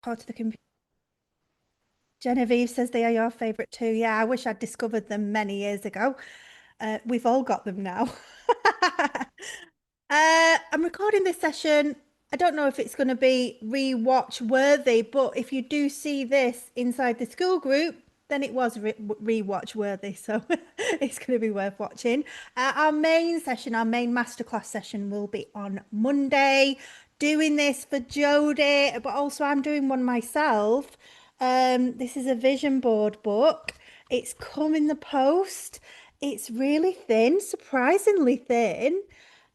part of the computer. Genevieve says they are your favorite too. Yeah, I wish I'd discovered them many years ago. We've all got them now. I'm recording this session. I don't know if it's going to be rewatch worthy, but if you do see this inside the school group, then it was rewatch worthy. So it's going to be worth watching. Our main session, our main masterclass session will be on Monday. Doing this for Jodie, but also I'm doing one myself. This is a vision board book. It's come in the post. It's really thin, surprisingly thin.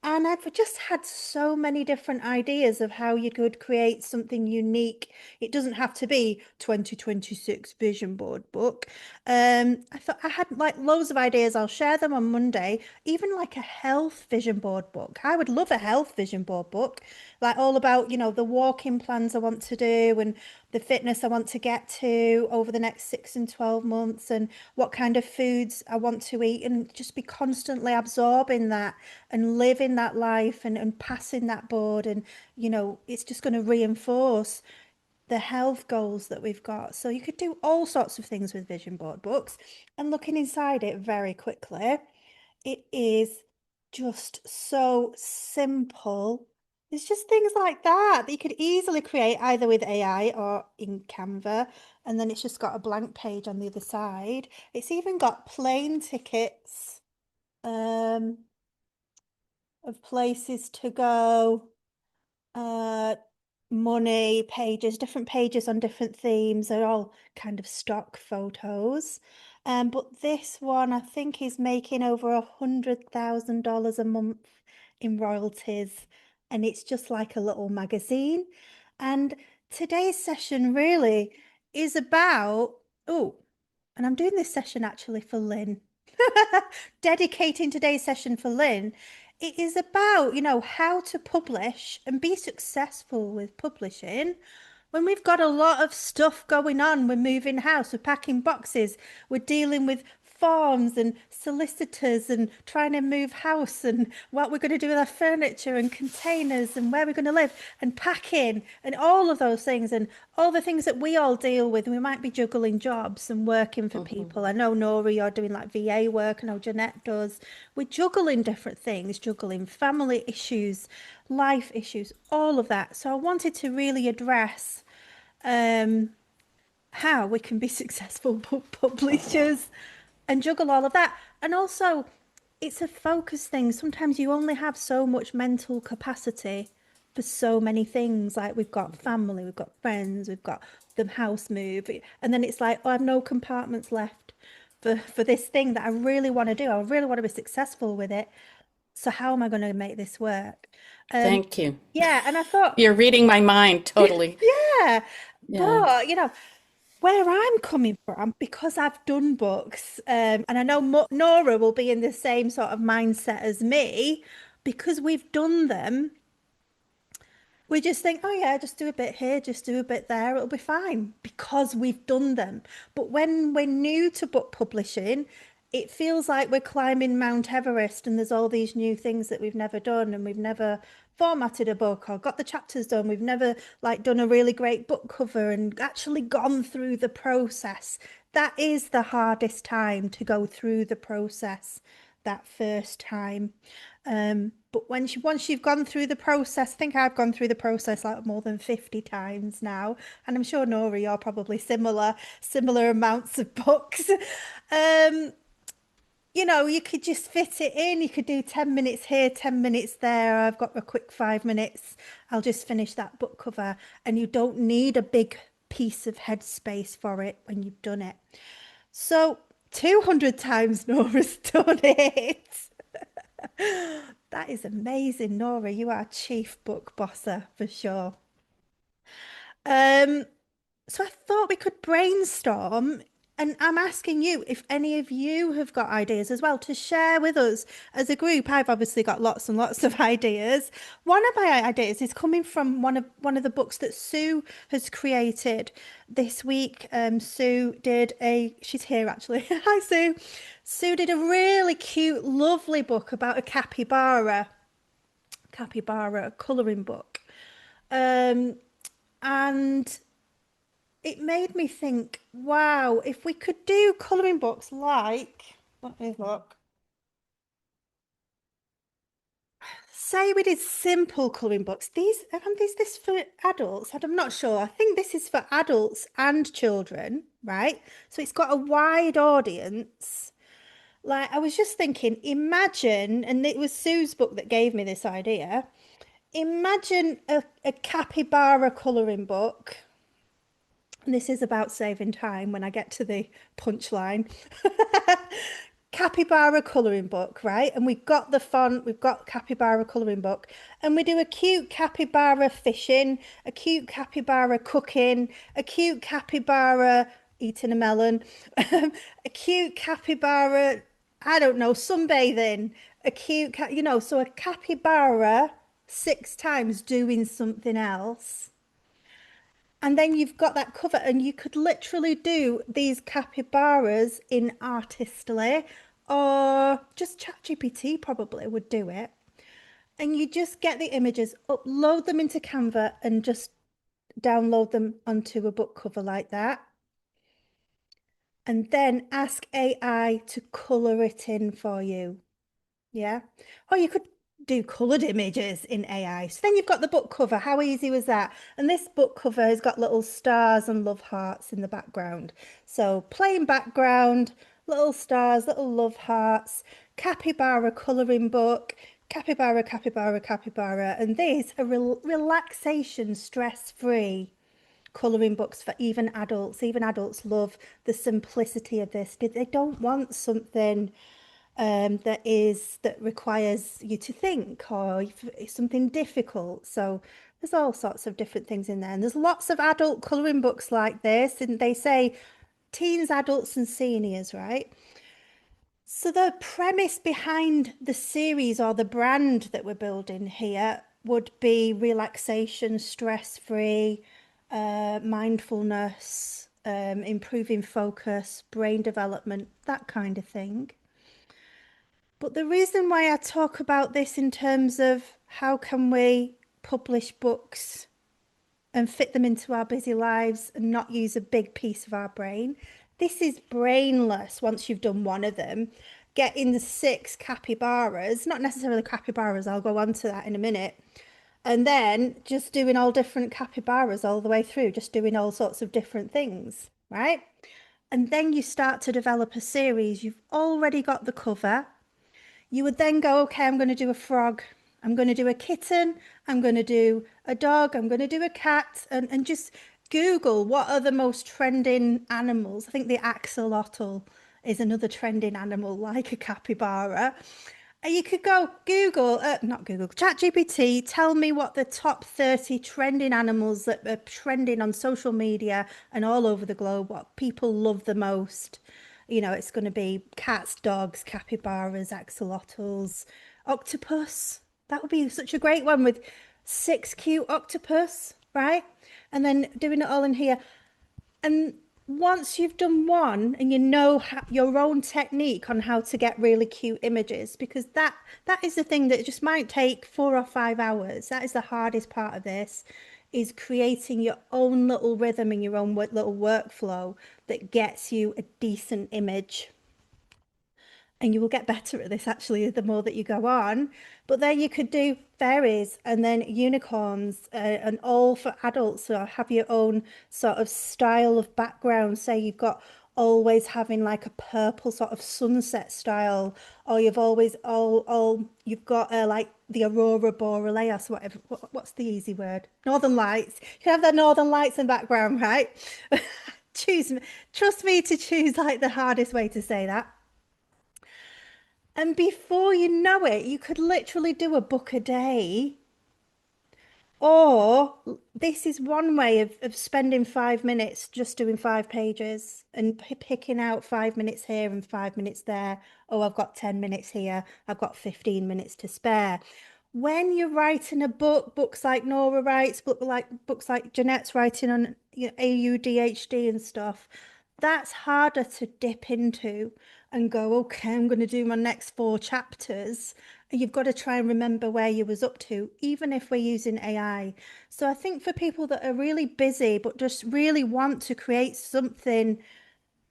And I've just had so many different ideas of how you could create something unique. It doesn't have to be 2026 vision board book. I thought I had like loads of ideas. I'll share them on Monday. Even like a health vision board book. I would love a health vision board book, like all about, the walking plans I want to do and the fitness I want to get to over the next 6 and 12 months and what kind of foods I want to eat and just be constantly absorbing that and living that life and passing that board. And, it's just going to reinforce the health goals that we've got. So you could do all sorts of things with vision board books. And looking inside it very quickly, it is just so simple. It's just things like that you could easily create either with AI or in Canva. And then it's just got a blank page on the other side. It's even got plane tickets um, of places to go, uh, money pages, different pages on different themes. They're all kind of stock photos. But this one, I think, is making over $100,000 a month in royalties, and it's just like a little magazine. And today's session really is about, oh, and I'm doing this session actually for Lynn. Dedicating today's session for Lynn. It is about, how to publish and be successful with publishing when we've got a lot of stuff going on. We're moving house, we're packing boxes, we're dealing with forms and solicitors and trying to move house and what we're going to do with our furniture and containers and where we're going to live and packing and all of those things and all the things that we all deal with. And we might be juggling jobs and working for people. I know, Nora, you're doing like VA work. I know Jeanette does. We're juggling different things, juggling family issues, life issues, all of that. So I wanted to really address um, how we can be successful book publishers and juggle all of that. And also, it's a focus thing. Sometimes you only have so much mental capacity for so many things. Like we've got family, we've got friends, we've got the house move, and then it's like, oh, I have no compartments left for this thing that I really want to do. I really want to be successful with it. So how am I going to make this work? Um, Thank you. yeah, and I thought, You're reading my mind totally. yeah, Yeah. but where I'm coming from, because I've done books, and I know Nora will be in the same sort of mindset as me, because we've done them. We just think, oh yeah, just do a bit here, just do a bit there, it'll be fine because we've done them. But when we're new to book publishing, it feels like we're climbing Mount Everest and there's all these new things that we've never done and we've never formatted a book or got the chapters done. We've never like done a really great book cover and actually gone through the process. That is the hardest time, to go through the process that first time. But once you've gone through the process, I think I've gone through the process like more than 50 times now, and I'm sure Nora, you're probably similar amounts of books. Um, you could just fit it in. You could do 10 minutes here, 10 minutes there. I've got a quick 5 minutes. I'll just finish that book cover, and you don't need a big piece of headspace for it when you've done it. So 200 times Nora's done it. That is amazing, Nora. You are chief book bosser for sure. Um, so I thought we could brainstorm, and I'm asking you if any of you have got ideas as well to share with us as a group. I've obviously got lots and lots of ideas. One of my ideas is coming from one of the books that Sue has created this week. Sue did she's here actually. Hi, Sue. Sue did a really cute, lovely book about a capybara colouring book. Um, and it made me think, wow, if we could do colouring books like, let me look. Say we did simple colouring books. Is this for adults? I'm not sure. I think this is for adults and children, right? So it's got a wide audience. Like I was just thinking, imagine, and it was Sue's book that gave me this idea. Imagine a capybara colouring book. And this is about saving time when I get to the punchline. Capybara colouring book, right? And we've got the font, we've got capybara colouring book, and we do a cute capybara fishing, a cute capybara cooking, a cute capybara eating a melon, a cute capybara, I don't know, sunbathing, a so a capybara 6 times doing something else. And then you've got that cover, and you could literally do these capybaras in Artistly, or just ChatGPT probably would do it. And you just get the images, upload them into Canva, and just download them onto a book cover like that. And then ask AI to colour it in for you. Yeah. Or you could do coloured images in AI. So then you've got the book cover. How easy was that? And this book cover has got little stars and love hearts in the background. So plain background, little stars, little love hearts, capybara colouring book, capybara, capybara, capybara. And these are relaxation, stress-free colouring books for even adults. Even adults love the simplicity of this. They don't want something that requires you to think, or something difficult. So there's all sorts of different things in there. And there's lots of adult colouring books like this. And they say teens, adults, and seniors, right? So the premise behind the series or the brand that we're building here would be relaxation, stress-free, mindfulness, improving focus, brain development, that kind of thing. But the reason why I talk about this in terms of how can we publish books and fit them into our busy lives and not use a big piece of our brain, this is brainless once you've done one of them. Getting the 6 capybaras, not necessarily capybaras, I'll go on to that in a minute. And then just doing all different capybaras all the way through, just doing all sorts of different things, right? And then you start to develop a series. You've already got the cover. You would then go, okay, I'm going to do a frog. I'm going to do a kitten. I'm going to do a dog. I'm going to do a cat. And just Google what are the most trending animals. I think the axolotl is another trending animal like a capybara. And you could go Google, not Google, ChatGPT, tell me what the top 30 trending animals that are trending on social media and all over the globe, what people love the most. It's going to be cats, dogs, capybaras, axolotls, octopus. That would be such a great one with 6 cute octopus, right? And then doing it all in here. And once you've done one and you know your own technique on how to get really cute images, because that is the thing that just might take 4 or 5 hours. That is the hardest part of this, is creating your own little rhythm and your own little workflow that gets you a decent image. And you will get better at this actually the more that you go on. But then you could do fairies and then unicorns, and all for adults. So have your own sort of style of background. Say you've got always having like a purple sort of sunset style, or you've always all you've got like the aurora borealis, whatever. What's the easy word? Northern lights. You can have the northern lights in background, right? Choose me. Trust me to choose like the hardest way to say that. And before you know it, you could literally do a book a day. Or this is one way of spending 5 minutes just doing 5 pages and picking out 5 minutes here and 5 minutes there. Oh, I've got 10 minutes here. I've got 15 minutes to spare. When you're writing a book, books like Nora writes, books like Jeanette's writing on AUDHD and stuff, that's harder to dip into and go, okay, I'm going to do my next 4 chapters. you've got to try and remember where you was up to, even if we're using AI. So I think for people that are really busy but just really want to create something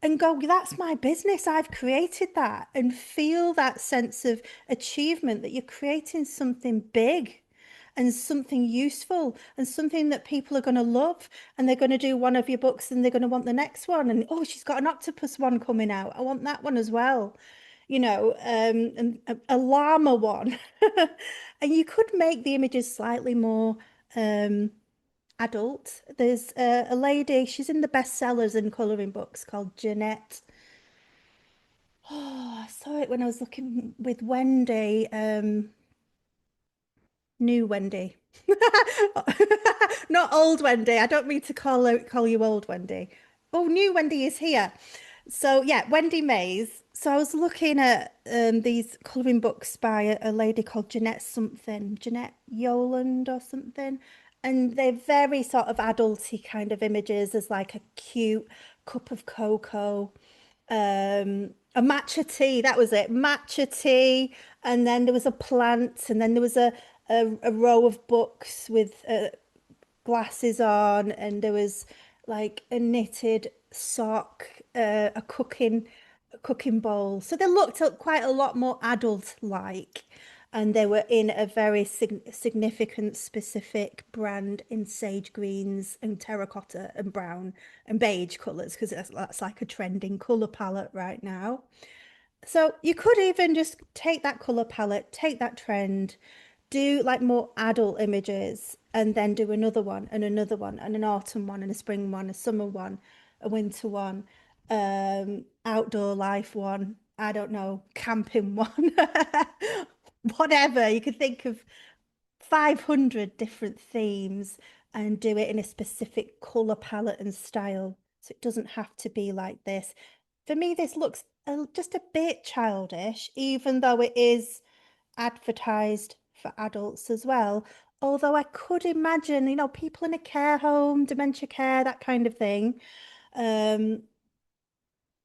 and go, that's my business, I've created that, and feel that sense of achievement that you're creating something big and something useful and something that people are going to love, and they're going to do one of your books and they're going to want the next one, and oh, she's got an octopus one coming out, I want that one as well, and a llama one. And you could make the images slightly more adult. There's a lady, she's in the bestsellers and colouring books, called Jeanette. Oh, I saw it when I was looking with Wendy, new Wendy. Not old Wendy. I don't mean to call you old Wendy. Oh, new Wendy is here. So yeah, Wendy Mays. So I was looking at these colouring books by a lady called Jeanette something, Jeanette Yoland or something. And they're very sort of adulty kind of images. There's like a cute cup of cocoa, a matcha tea, that was it, matcha tea, and then there was a plant, and then there was a row of books with glasses on, and there was like a knitted sock, a cooking bowl. So they looked quite a lot more adult-like, and they were in a very significant, specific brand in sage greens and terracotta and brown and beige colours, because that's like a trending colour palette right now. So you could even just take that color palette, take that trend, do like more adult images, and then do another one, and an autumn one, and a spring one, a summer one, a winter one, outdoor life one, I don't know, camping one, whatever. You could think of 500 different themes and do it in a specific color palette and style. So it doesn't have to be like this. For me, this looks just a bit childish, even though it is advertised for adults as well. Although I could imagine, people in a care home, dementia care, that kind of thing. Um,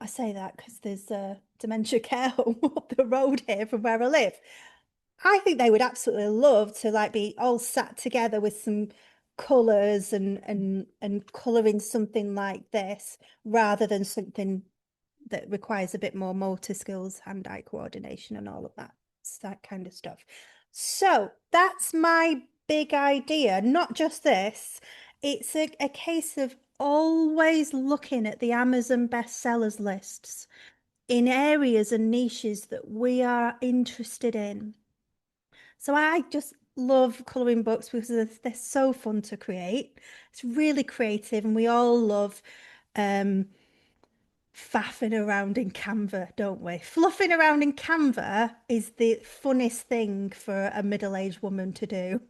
I say that because there's a dementia care home up the road here from where I live. I think they would absolutely love to like be all sat together with some colours and colouring something like this, rather than something that requires a bit more motor skills, hand-eye coordination, and all of that kind of stuff. So that's my big idea. Not just this, it's a case of always looking at the Amazon bestsellers lists in areas and niches that we are interested in. So I just love colouring books because they're so fun to create. It's really creative, and we all love um, faffing around in Canva, don't we? Fluffing around in Canva is the funnest thing for a middle-aged woman to do.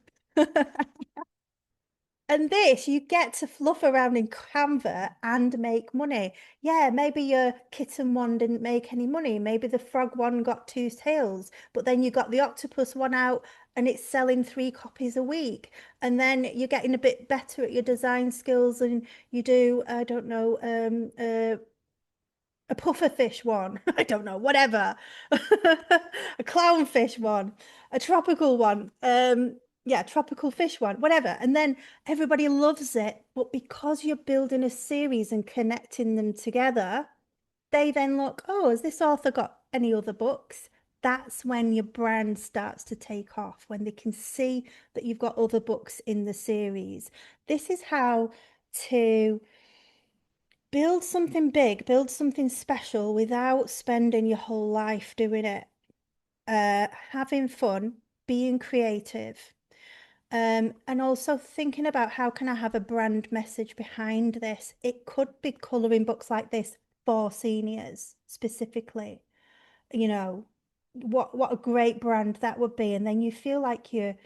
And this, you get to fluff around in Canva and make money. Yeah, maybe your kitten one didn't make any money. Maybe the frog one got two tails, but then you got the octopus one out and it's selling 3 copies a week. And then you're getting a bit better at your design skills, and you do, I don't know, a pufferfish one. I don't know, whatever. A clownfish one, a tropical one. Yeah, tropical fish one, whatever. And then everybody loves it. But because you're building a series and connecting them together, they then look, oh, has this author got any other books? That's when your brand starts to take off, when they can see that you've got other books in the series. This is how to build something big, build something special without spending your whole life doing it. Having fun, being creative, and also thinking about how can I have a brand message behind this. It could be colouring books like this for seniors specifically. You know, what a great brand that would be. And then you feel like you're,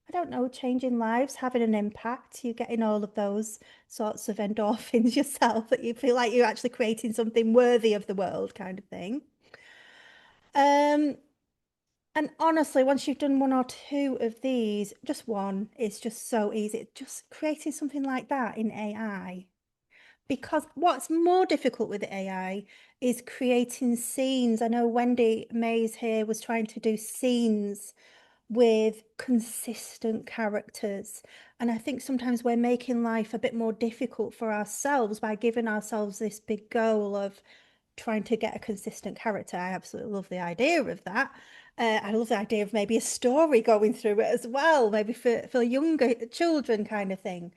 I don't know, changing lives, having an impact. You're getting all of those sorts of endorphins yourself, that you feel like you're actually creating something worthy of the world, kind of thing. Um, and honestly, once you've done one or two of these, just one, it's just so easy. Just creating something like that in AI. Because what's more difficult with AI is creating scenes. I know Wendy Mays here was trying to do scenes with consistent characters. And I think sometimes we're making life a bit more difficult for ourselves by giving ourselves this big goal of trying to get a consistent character. I absolutely love the idea of that. I love the idea of maybe a story going through it as well, maybe for younger children kind of thing.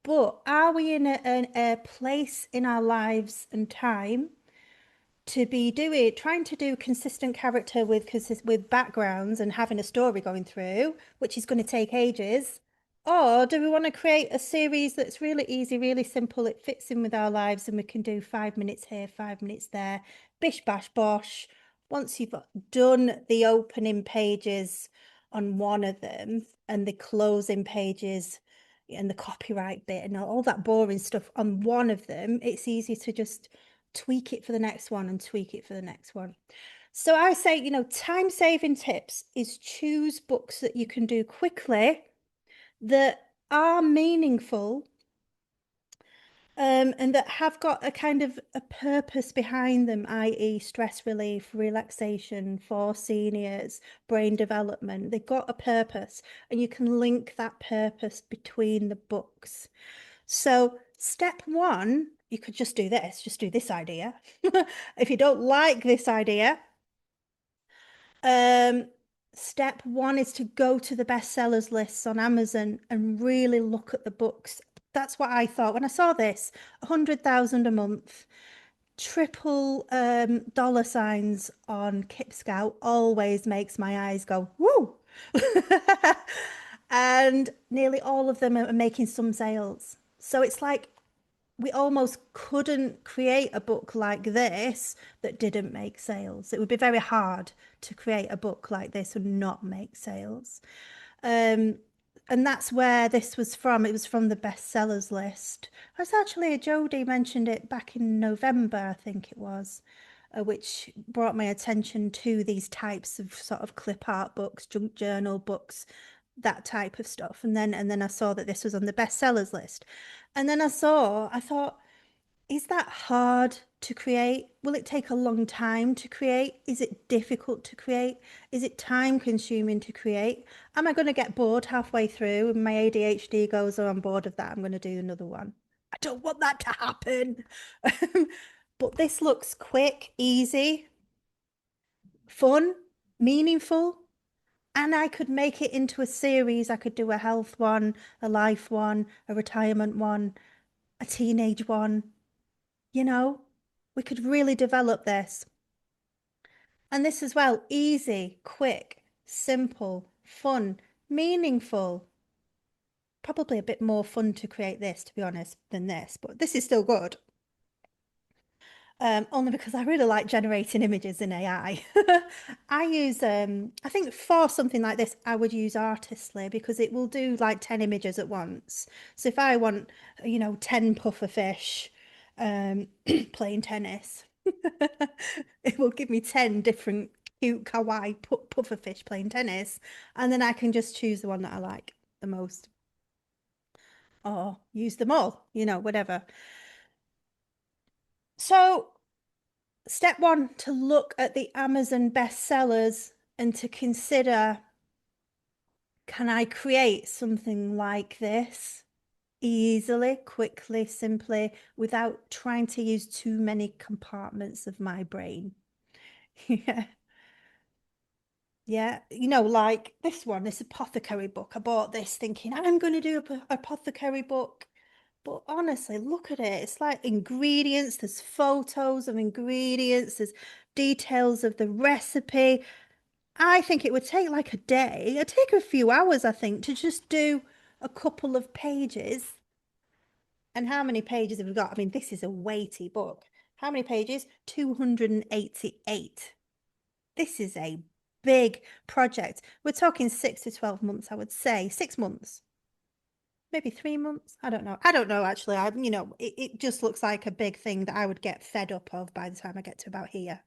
But are we in a place in our lives and time to be trying to do consistent character with backgrounds and having a story going through, which is going to take ages? Or do we want to create a series that's really easy, really simple? It fits in with our lives and we can do 5 minutes here, 5 minutes there, bish bash bosh. Once you've done the opening pages on one of them and the closing pages and the copyright bit and all that boring stuff on one of them, it's easy to just tweak it for the next one and tweak it for the next one. So I say, time saving tips is choose books that you can do quickly, that are meaningful, and that have got a kind of a purpose behind them, i.e. stress relief, relaxation for seniors, brain development. They've got a purpose and you can link that purpose between the books. So step one, you could just do this idea. If you don't like this idea, step one is to go to the bestsellers lists on Amazon and really look at the books. That's what I thought when I saw this, 100,000 a month, triple dollar signs on Kip Scout always makes my eyes go, woo! And nearly all of them are making some sales. So it's like we almost couldn't create a book like this that didn't make sales. It would be very hard to create a book like this and not make sales. And that's where this was from. It was from the bestsellers list. I was actually, Jodie mentioned it back in November, I think it was, which brought my attention to these types of sort of clip art books, junk journal books, that type of stuff. And then I saw that this was on the bestsellers list. And then I thought, is that hard to create? Will it take a long time to create? Is it difficult to create? Is it time consuming to create? Am I going to get bored halfway through and my ADHD goes, oh, I'm bored of that, I'm going to do another one? I don't want that to happen. But this looks quick, easy, fun, meaningful, and I could make it into a series. I could do a health one, a life one, a retirement one, a teenage one. We could really develop this. And this as well, easy, quick, simple, fun, meaningful. Probably a bit more fun to create this, to be honest, than this, but this is still good. Only because I really like generating images in AI. I use, I think for something like this, I would use Artistly because it will do like 10 images at once. So if I want, 10 puffer fish playing tennis, it will give me 10 different cute kawaii puffer fish playing tennis. And then I can just choose the one that I like the most or use them all, whatever. So step one, to look at the Amazon bestsellers and to consider, can I create something like this easily, quickly, simply, without trying to use too many compartments of my brain? Yeah. Yeah, like this one, this apothecary book. I bought this thinking I'm going to do a apothecary book. But honestly, look at it. It's like ingredients, there's photos of ingredients, there's details of the recipe. I think it would take like a day. It'd take a few hours, I think, to just do a couple of pages. And how many pages have we got? I mean, this is a weighty book. How many pages? 288. This is a big project. We're talking 6 to 12 months, I would say. 6 months. Maybe 3 months. I don't know. I don't know, actually. It just looks like a big thing that I would get fed up of by the time I get to about here.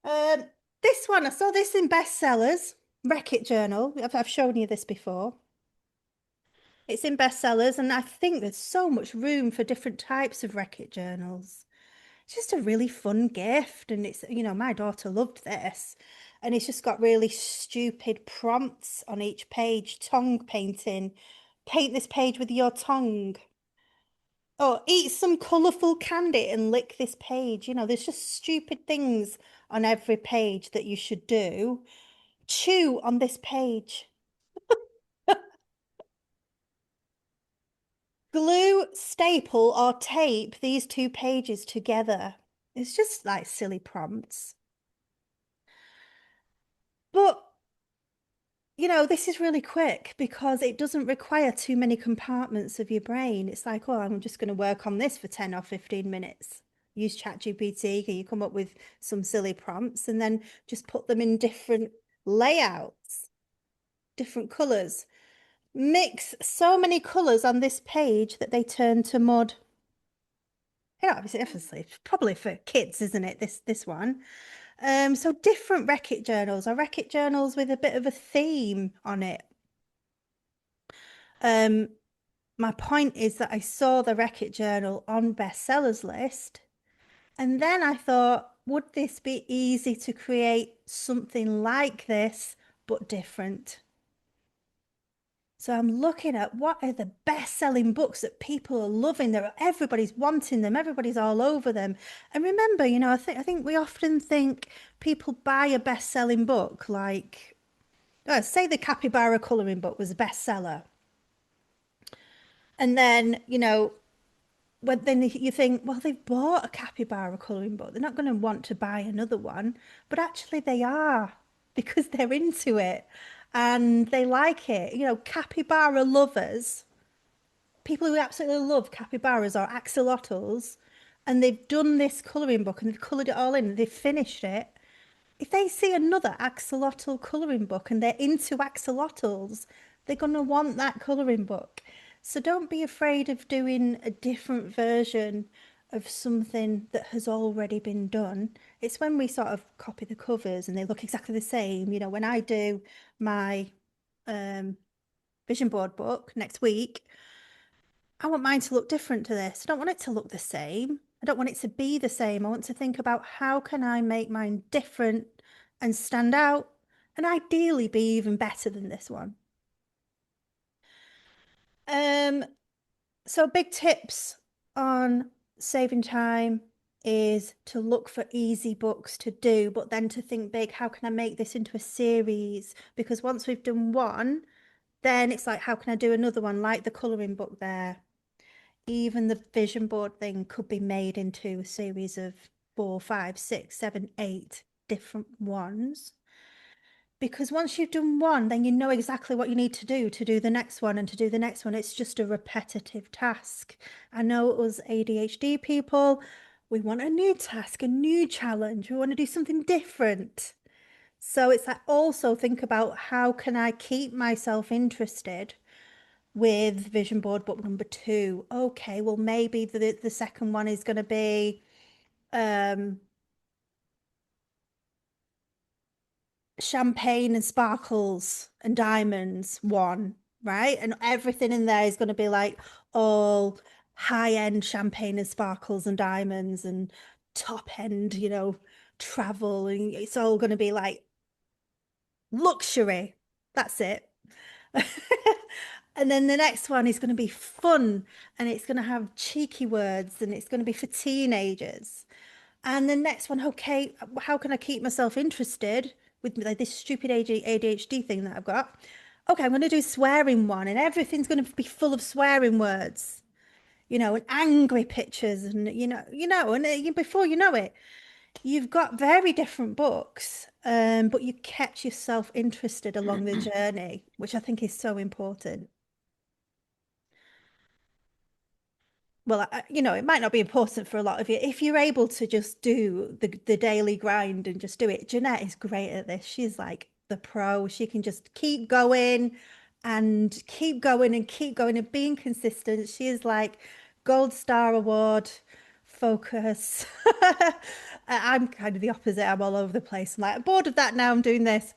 Um, this one, I saw this in bestsellers, Wreck-It Journal. I've shown you this before. It's in bestsellers, and I think there's so much room for different types of Wreck-It journals. just a really fun gift. And it's, my daughter loved this. And it's just got really stupid prompts on each page. Tongue painting. Paint this page with your tongue. Oh, eat some colourful candy and lick this page. There's just stupid things on every page that you should do. Chew on this page. Glue, staple, or tape these two pages together. It's just like silly prompts. But, this is really quick because it doesn't require too many compartments of your brain. It's like, oh, I'm just going to work on this for 10 or 15 minutes. Use ChatGPT, can you come up with some silly prompts and then just put them in different layouts, different colours. Mix so many colours on this page that they turn to mud. Obviously, probably for kids, isn't it? This one. So different Reckitt journals or Reckitt journals with a bit of a theme on it. My point is that I saw the Reckitt journal on bestsellers list, and then I thought, would this be easy to create something like this but different? So I'm looking at what are the best-selling books that people are loving. Everybody's wanting them. Everybody's all over them. And remember, I think we often think people buy a best-selling book like, say the Capybara coloring book was a bestseller, and then when then you think, well, they've bought a Capybara coloring book. They're not going to want to buy another one, but actually they are because they're into it and they like it. Capybara lovers, people who absolutely love capybaras or axolotls, and they've done this colouring book and they've coloured it all in and they've finished it. If they see another axolotl colouring book and they're into axolotls, they're going to want that colouring book. So don't be afraid of doing a different version of something that has already been done. It's when we sort of copy the covers and they look exactly the same. When I do my vision board book next week, I want mine to look different to this. I don't want it to look the same. I don't want it to be the same. I want to think about how can I make mine different and stand out and ideally be even better than this one. Um, so big tips on saving time is to look for easy books to do, but then to think big, how can I make this into a series? Because once we've done one, then it's like, how can I do another one like the colouring book there? Even the vision board thing could be made into a series of 4, 5, 6, 7, 8 different ones. Because once you've done one, then you know exactly what you need to do the next one and to do the next one. It's just a repetitive task. I know it was ADHD people. We want a new task, a new challenge. We want to do something different. So it's like also think about how can I keep myself interested with vision board book number 2. Okay, well maybe the second one is going to be champagne and sparkles and diamonds one, right? And everything in there is going to be like all high-end champagne and sparkles and diamonds and top end, travel, and it's all going to be like luxury. That's it. And then the next one is going to be fun and it's going to have cheeky words and it's going to be for teenagers. And the next one, okay, how can I keep myself interested with like this stupid ADHD thing that I've got? Okay, I'm going to do swearing one and everything's going to be full of swearing words, and angry pictures and, and before you know it, you've got very different books, but you kept yourself interested along the journey, which I think is so important. Well, it might not be important for a lot of you. If you're able to just do the daily grind and just do it, Jeanette is great at this. She's like the pro. She can just keep going and keep going and keep going and being consistent. She is like gold star award focus. I'm kind of the opposite. I'm all over the place. I'm like, I'm bored of that now. I'm doing this.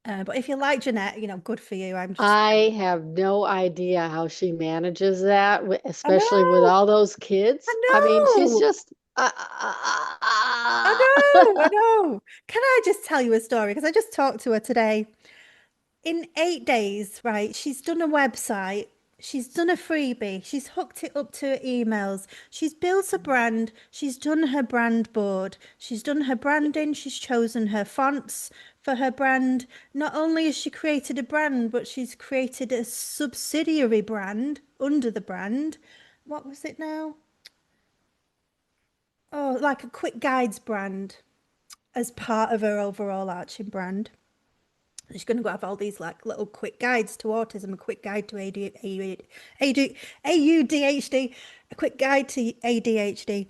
But if you like Jeanette, good for you. I'm just, I have no idea how she manages that, I especially with know, all those kids. I I mean, she's know. just I know, I know. Can I just tell you a story? Because I just talked to her today. In 8 days, right, she's done a website, she's done a freebie, she's hooked it up to her emails, she's built a brand, she's done her brand board, she's done her branding, she's chosen her fonts for her brand. Not only has she created a brand, but she's created a subsidiary brand under the brand. What was it now? Oh, like a quick guides brand as part of her overall arching brand. She's going to go have all these like little quick guides to autism, a quick guide to AUDHD, a quick guide to ADHD.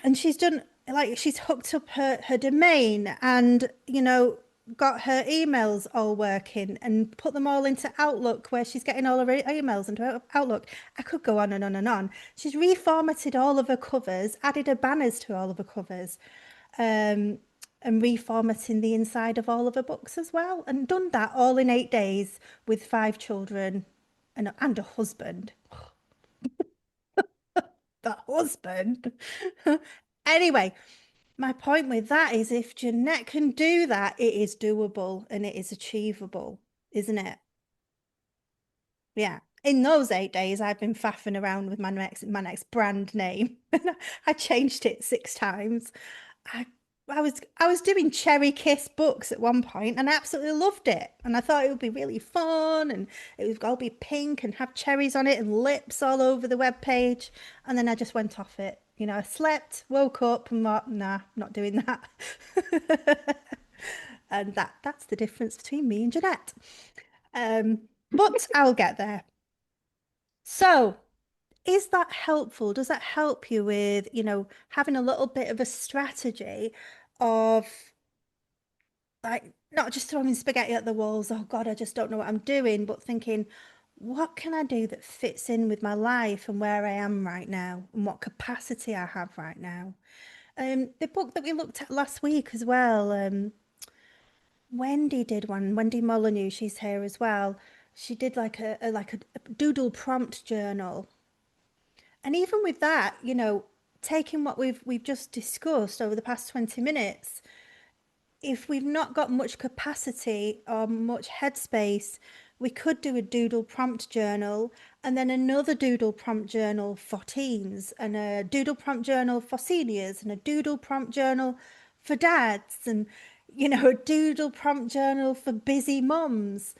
And she's done like she's hooked up her domain and got her emails all working and put them all into Outlook where she's getting all of her emails into Outlook. I could go on and on and on. She's reformatted all of her covers, added her banners to all of her covers. Um, and reformatting the inside of all of her books as well, and done that all in 8 days with 5 children and a husband. The husband. Anyway, my point with that is if Jeanette can do that, it is doable and it is achievable, isn't it? Yeah. In those 8 days, I've been faffing around with my next brand name. I changed it 6 times. I I was doing Cherry Kiss books at one point and I absolutely loved it. And I thought it would be really fun and it would all be pink and have cherries on it and lips all over the web page. And then I just went off it. I slept, woke up and thought, nah, not doing that. And that's the difference between me and Jeanette. Um, but I'll get there. So, is that helpful? Does that help you with, having a little bit of a strategy of like not just throwing spaghetti at the walls, oh God, I just don't know what I'm doing, but thinking, what can I do that fits in with my life and where I am right now and what capacity I have right now? The book that we looked at last week as well, Wendy did one, Wendy Molyneux, she's here as well. She did like a doodle prompt journal. And even with that, taking what we've just discussed over the past 20 minutes, if we've not got much capacity or much headspace, we could do a doodle prompt journal and then another doodle prompt journal for teens and a doodle prompt journal for seniors and a doodle prompt journal for dads and a doodle prompt journal for busy mums.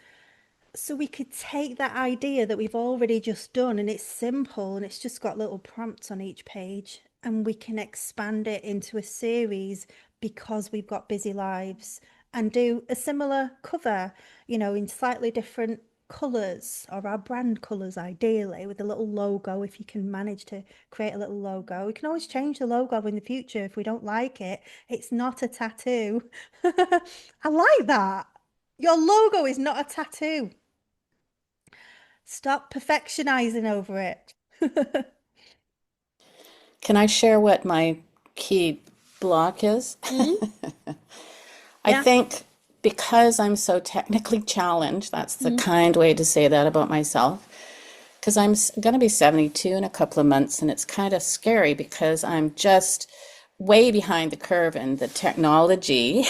So we could take that idea that we've already just done and it's simple and it's just got little prompts on each page and we can expand it into a series because we've got busy lives and do a similar cover, in slightly different colours or our brand colours ideally with a little logo if you can manage to create a little logo. We can always change the logo in the future if we don't like it. It's not a tattoo. I like that. Your logo is not a tattoo. Stop perfectionizing over it. Can I share what my key block is? Mm, I yeah. think because I'm so technically challenged, that's the Mm, kind way to say that about myself. Because I'm going to be 72 in a couple of months, and it's kind of scary because I'm just way behind the curve in the technology.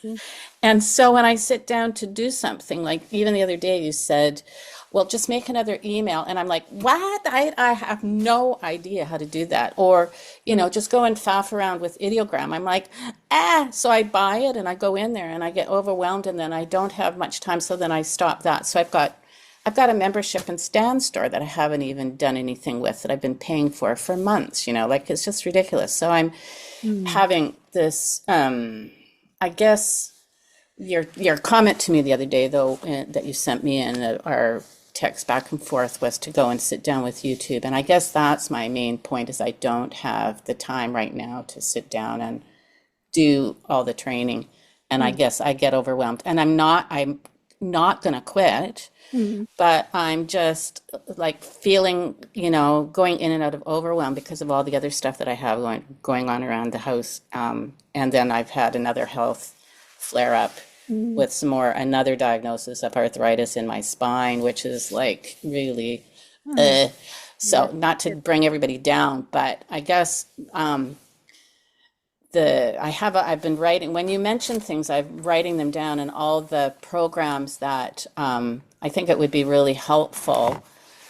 mm, And so when I sit down to do something, like even the other day, you said, well, just make another email. And I'm like, what? I have no idea how to do that. Or, mm, just go and faff around with ideogram. I'm like, ah. So I buy it and I go in there and I get overwhelmed and then I don't have much time. So then I stop that. So I've got a membership in Stan Store that I haven't even done anything with that I've been paying for months, like it's just ridiculous. So I'm mm, having this, I guess your comment to me the other day, though, that you sent me in our text back and forth was to go and sit down with YouTube. And I guess that's my main point is I don't have the time right now to sit down and do all the training. And I mm, guess I get overwhelmed. And I'm not going to quit, mm, but I'm just like feeling, going in and out of overwhelm because of all the other stuff that I have going on around the house. And then I've had another health flare up mm. with another diagnosis of arthritis in my spine, which is like really Hmm. uh, Yeah. so not to bring everybody down, but I guess I've been writing, when you mention things, I'm writing them down, and all the programs that I think it would be really helpful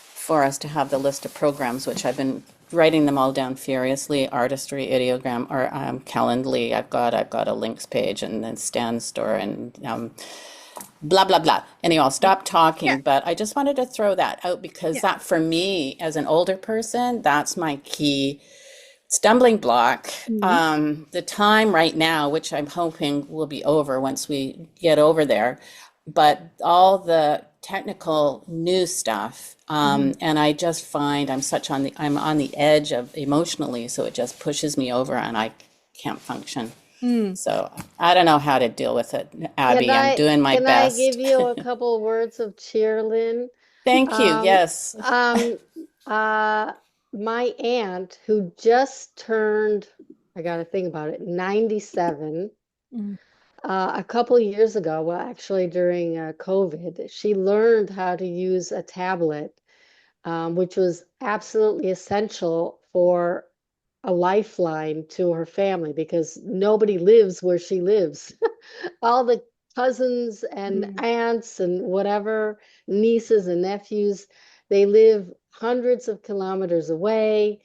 for us to have the list of programs, which I've been writing them all down furiously: artistry, ideogram, or Calendly. I've got a links page, and then Stan Store, and blah blah blah. Anyway, I'll stop Yeah. talking, but I just wanted to throw that out because Yeah. that, for me as an older person, that's my key stumbling block. Mhm. The time right now, which I'm hoping will be over once we get over there, but all the technical new stuff, Mhm. and I just find I'm on the edge of emotionally, so it just pushes me over, and I can't function. Mm. So I don't know how to deal with it, Can Abby. I'm I doing my can I give best. you a couple words of cheer, Lynn? Thank you. Um, Yes. um, uh, my aunt who just turned, I gotta think about it, 97, Mm. a couple years ago, well, actually during COVID, she learned how to use a tablet, which was absolutely essential for a lifeline to her family because nobody lives where she lives. All the cousins and Mm. aunts and whatever, nieces and nephews, they live hundreds of kilometers away,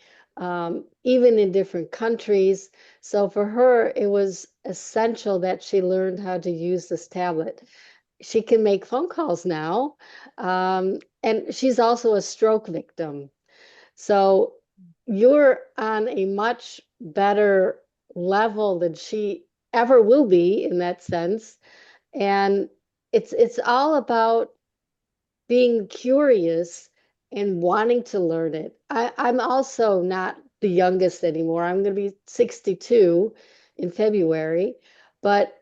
even in different countries. So for her, it was essential that she learned how to use this tablet. She can make phone calls now, and she's also a stroke victim. So you're on a much better level than she ever will be in that sense. And it's all about being curious and wanting to learn it. I'm also not the youngest anymore. I'm going to be 62 in February, but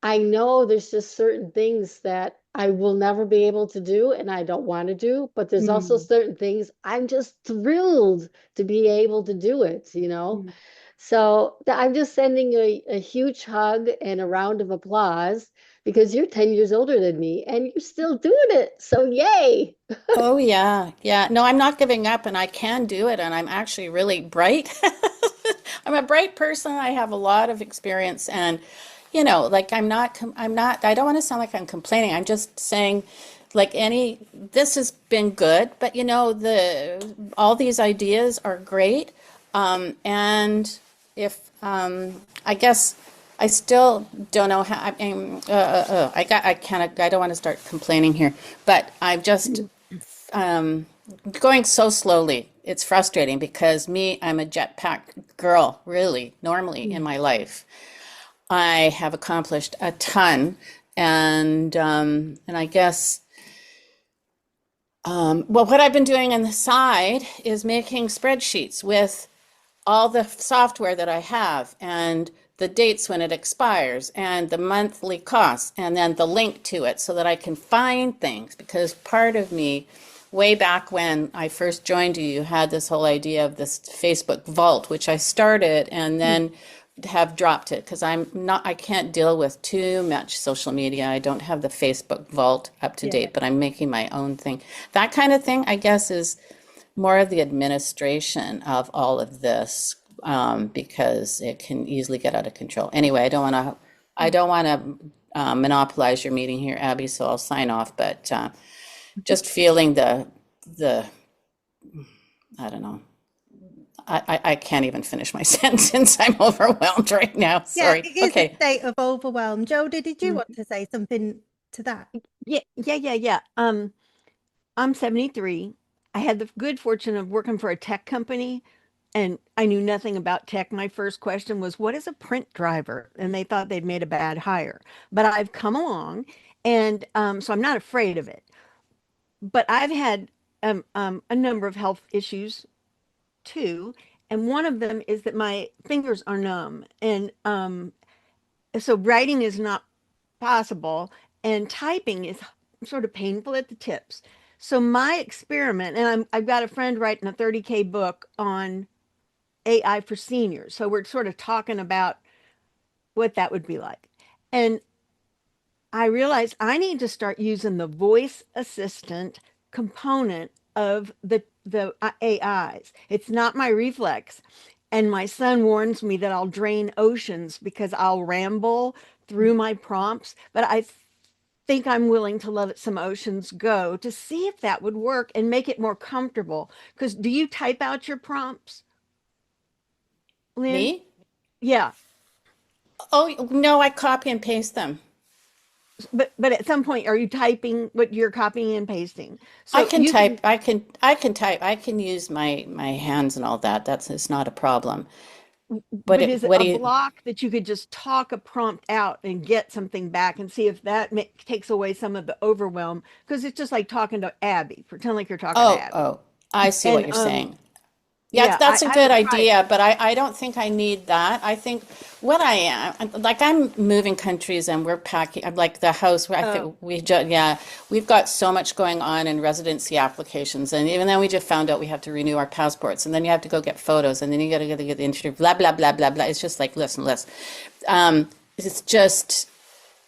I know there's just certain things that I will never be able to do and I don't want to do, but there's also Mm. certain things I'm just thrilled to be able to do it. Mm. So I'm just sending a huge hug and a round of applause because you're 10 years older than me and you're still doing it. So yay. Oh, yeah. Yeah. No, I'm not giving up, and I can do it. And I'm actually really bright. I'm a bright person. I have a lot of experience. And, like I don't want to sound like I'm complaining. I'm just saying, this has been good, but all these ideas are great. And I guess I still don't know how, I mean, I don't want to start complaining here, but I'm just um, going so slowly. It's frustrating because I'm a jetpack girl, really, normally in Mm. my life. I have accomplished a ton, and I guess well, what I've been doing on the side is making spreadsheets with all the software that I have and the dates when it expires and the monthly costs and then the link to it so that I can find things. Because part of me, way back when I first joined you, you had this whole idea of this Facebook vault, which I started and then have dropped it because I can't deal with too much social media. I don't have the Facebook vault up to Yeah. date, but I'm making my own thing. That kind of thing, I guess, is more of the administration of all of this, because it can easily get out of control. Anyway, I don't want to monopolize your meeting here, Abby, so I'll sign off. But just feeling the I don't know. I can't even finish my sentence. I'm overwhelmed right now. Yeah, Sorry. it is a Okay. state of overwhelm. Jodie, did you Mm. want to say something to that? Yeah. I'm 73. I had the good fortune of working for a tech company and I knew nothing about tech. My first question was, what is a print driver? And they thought they'd made a bad hire. But I've come along and so I'm not afraid of it. But I've had a number of health issues too. And one of them is that my fingers are numb. And so writing is not possible, and typing is sort of painful at the tips. So my experiment, and I've got a friend writing a 30K book on AI for seniors. So we're sort of talking about what that would be like. And I realized I need to start using the voice assistant component of the AIs. It's not my reflex. And my son warns me that I'll drain oceans because I'll ramble through my prompts, but I think I'm willing to let some oceans go to see if that would work and make it more comfortable. Because do you type out your prompts, Lynn? Me? Yeah, Oh, no, I copy and paste them. but at some point, are you typing what you're copying and pasting? I So can you type, can, I can type, I can use my hands and all that. That's it's not a problem. but is it What a do you block that you could just talk a prompt out and get something back and see if that takes away some of the overwhelm? Because it's just like talking to Abby. Pretend like you're talking to Abby. oh, I see what And you're saying. Yeah, yeah, that's a I good haven't tried it. idea, but I don't think I need that. I think what I am, like I'm moving countries and we're packing, I'm like the house where I Oh, think yeah, we've got so much going on in residency applications. And even then we just found out we have to renew our passports and then you have to go get photos and then you got to get the interview, blah, blah, blah, blah, blah. It's just like, listen, listen. It's just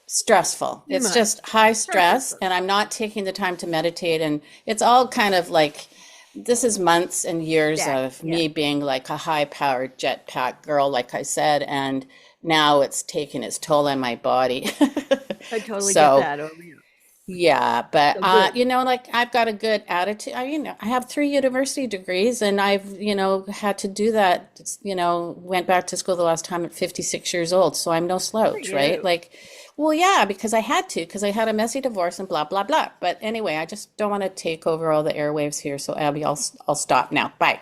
stressful. too It's much. just high Stressful. stress and I'm not taking the time to meditate. And it's all kind of like, this is months and years Stacked. of Yeah, me being like a high powered jetpack girl, like I said, and now it's taking its toll on my body. I totally get So, that. Oh, yeah. yeah, but So good. like I've got a good attitude. I have 3 university degrees, and I've had to do that. Went back to school the last time at 56 years old, so I'm no For slouch, right? you. Like, well, yeah, because I had to, because I had a messy divorce and blah blah blah. But anyway, I just don't want to take over all the airwaves here. So Abby, I'll stop now. Bye.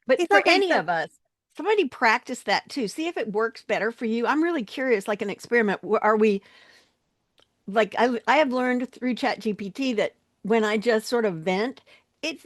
But It's for okay. any So of us, somebody practice that too. See if it works better for you. I'm really curious, like an experiment. Are we like I have learned through ChatGPT that when I just sort of vent, it's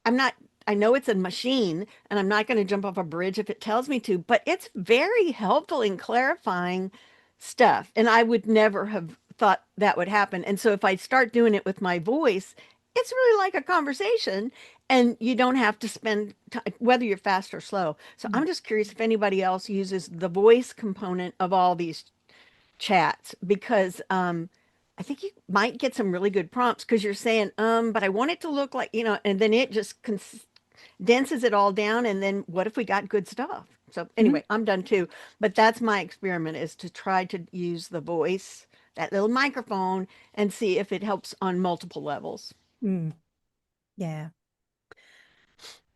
I'm not I know it's a machine and I'm not going to jump off a bridge if it tells me to, but it's very helpful in clarifying stuff. And I would never have thought that would happen. And so if I start doing it with my voice, it's really like a conversation and you don't have to spend time, whether you're fast or slow. So I'm just curious if anybody else uses the voice component of all these chats because I think you might get some really good prompts because you're saying, but I want it to look like, and then it just condenses it all down. And then what if we got good stuff? So mhm. anyway, I'm done too. But that's my experiment is to try to use the voice, that little microphone, and see if it helps on multiple levels. Mm, yeah.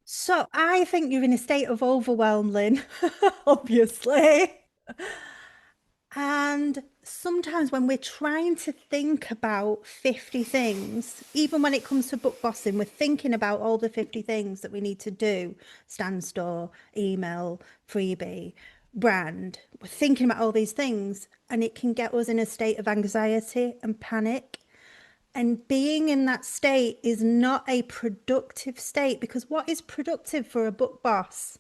So I think you're in a state of overwhelm, Lynn, obviously. And sometimes when we're trying to think about 50 things, even when it comes to book bossing, we're thinking about all the 50 things that we need to do, stand store, email, freebie, brand. We're thinking about all these things, and it can get us in a state of anxiety and panic. And being in that state is not a productive state because what is productive for a book boss?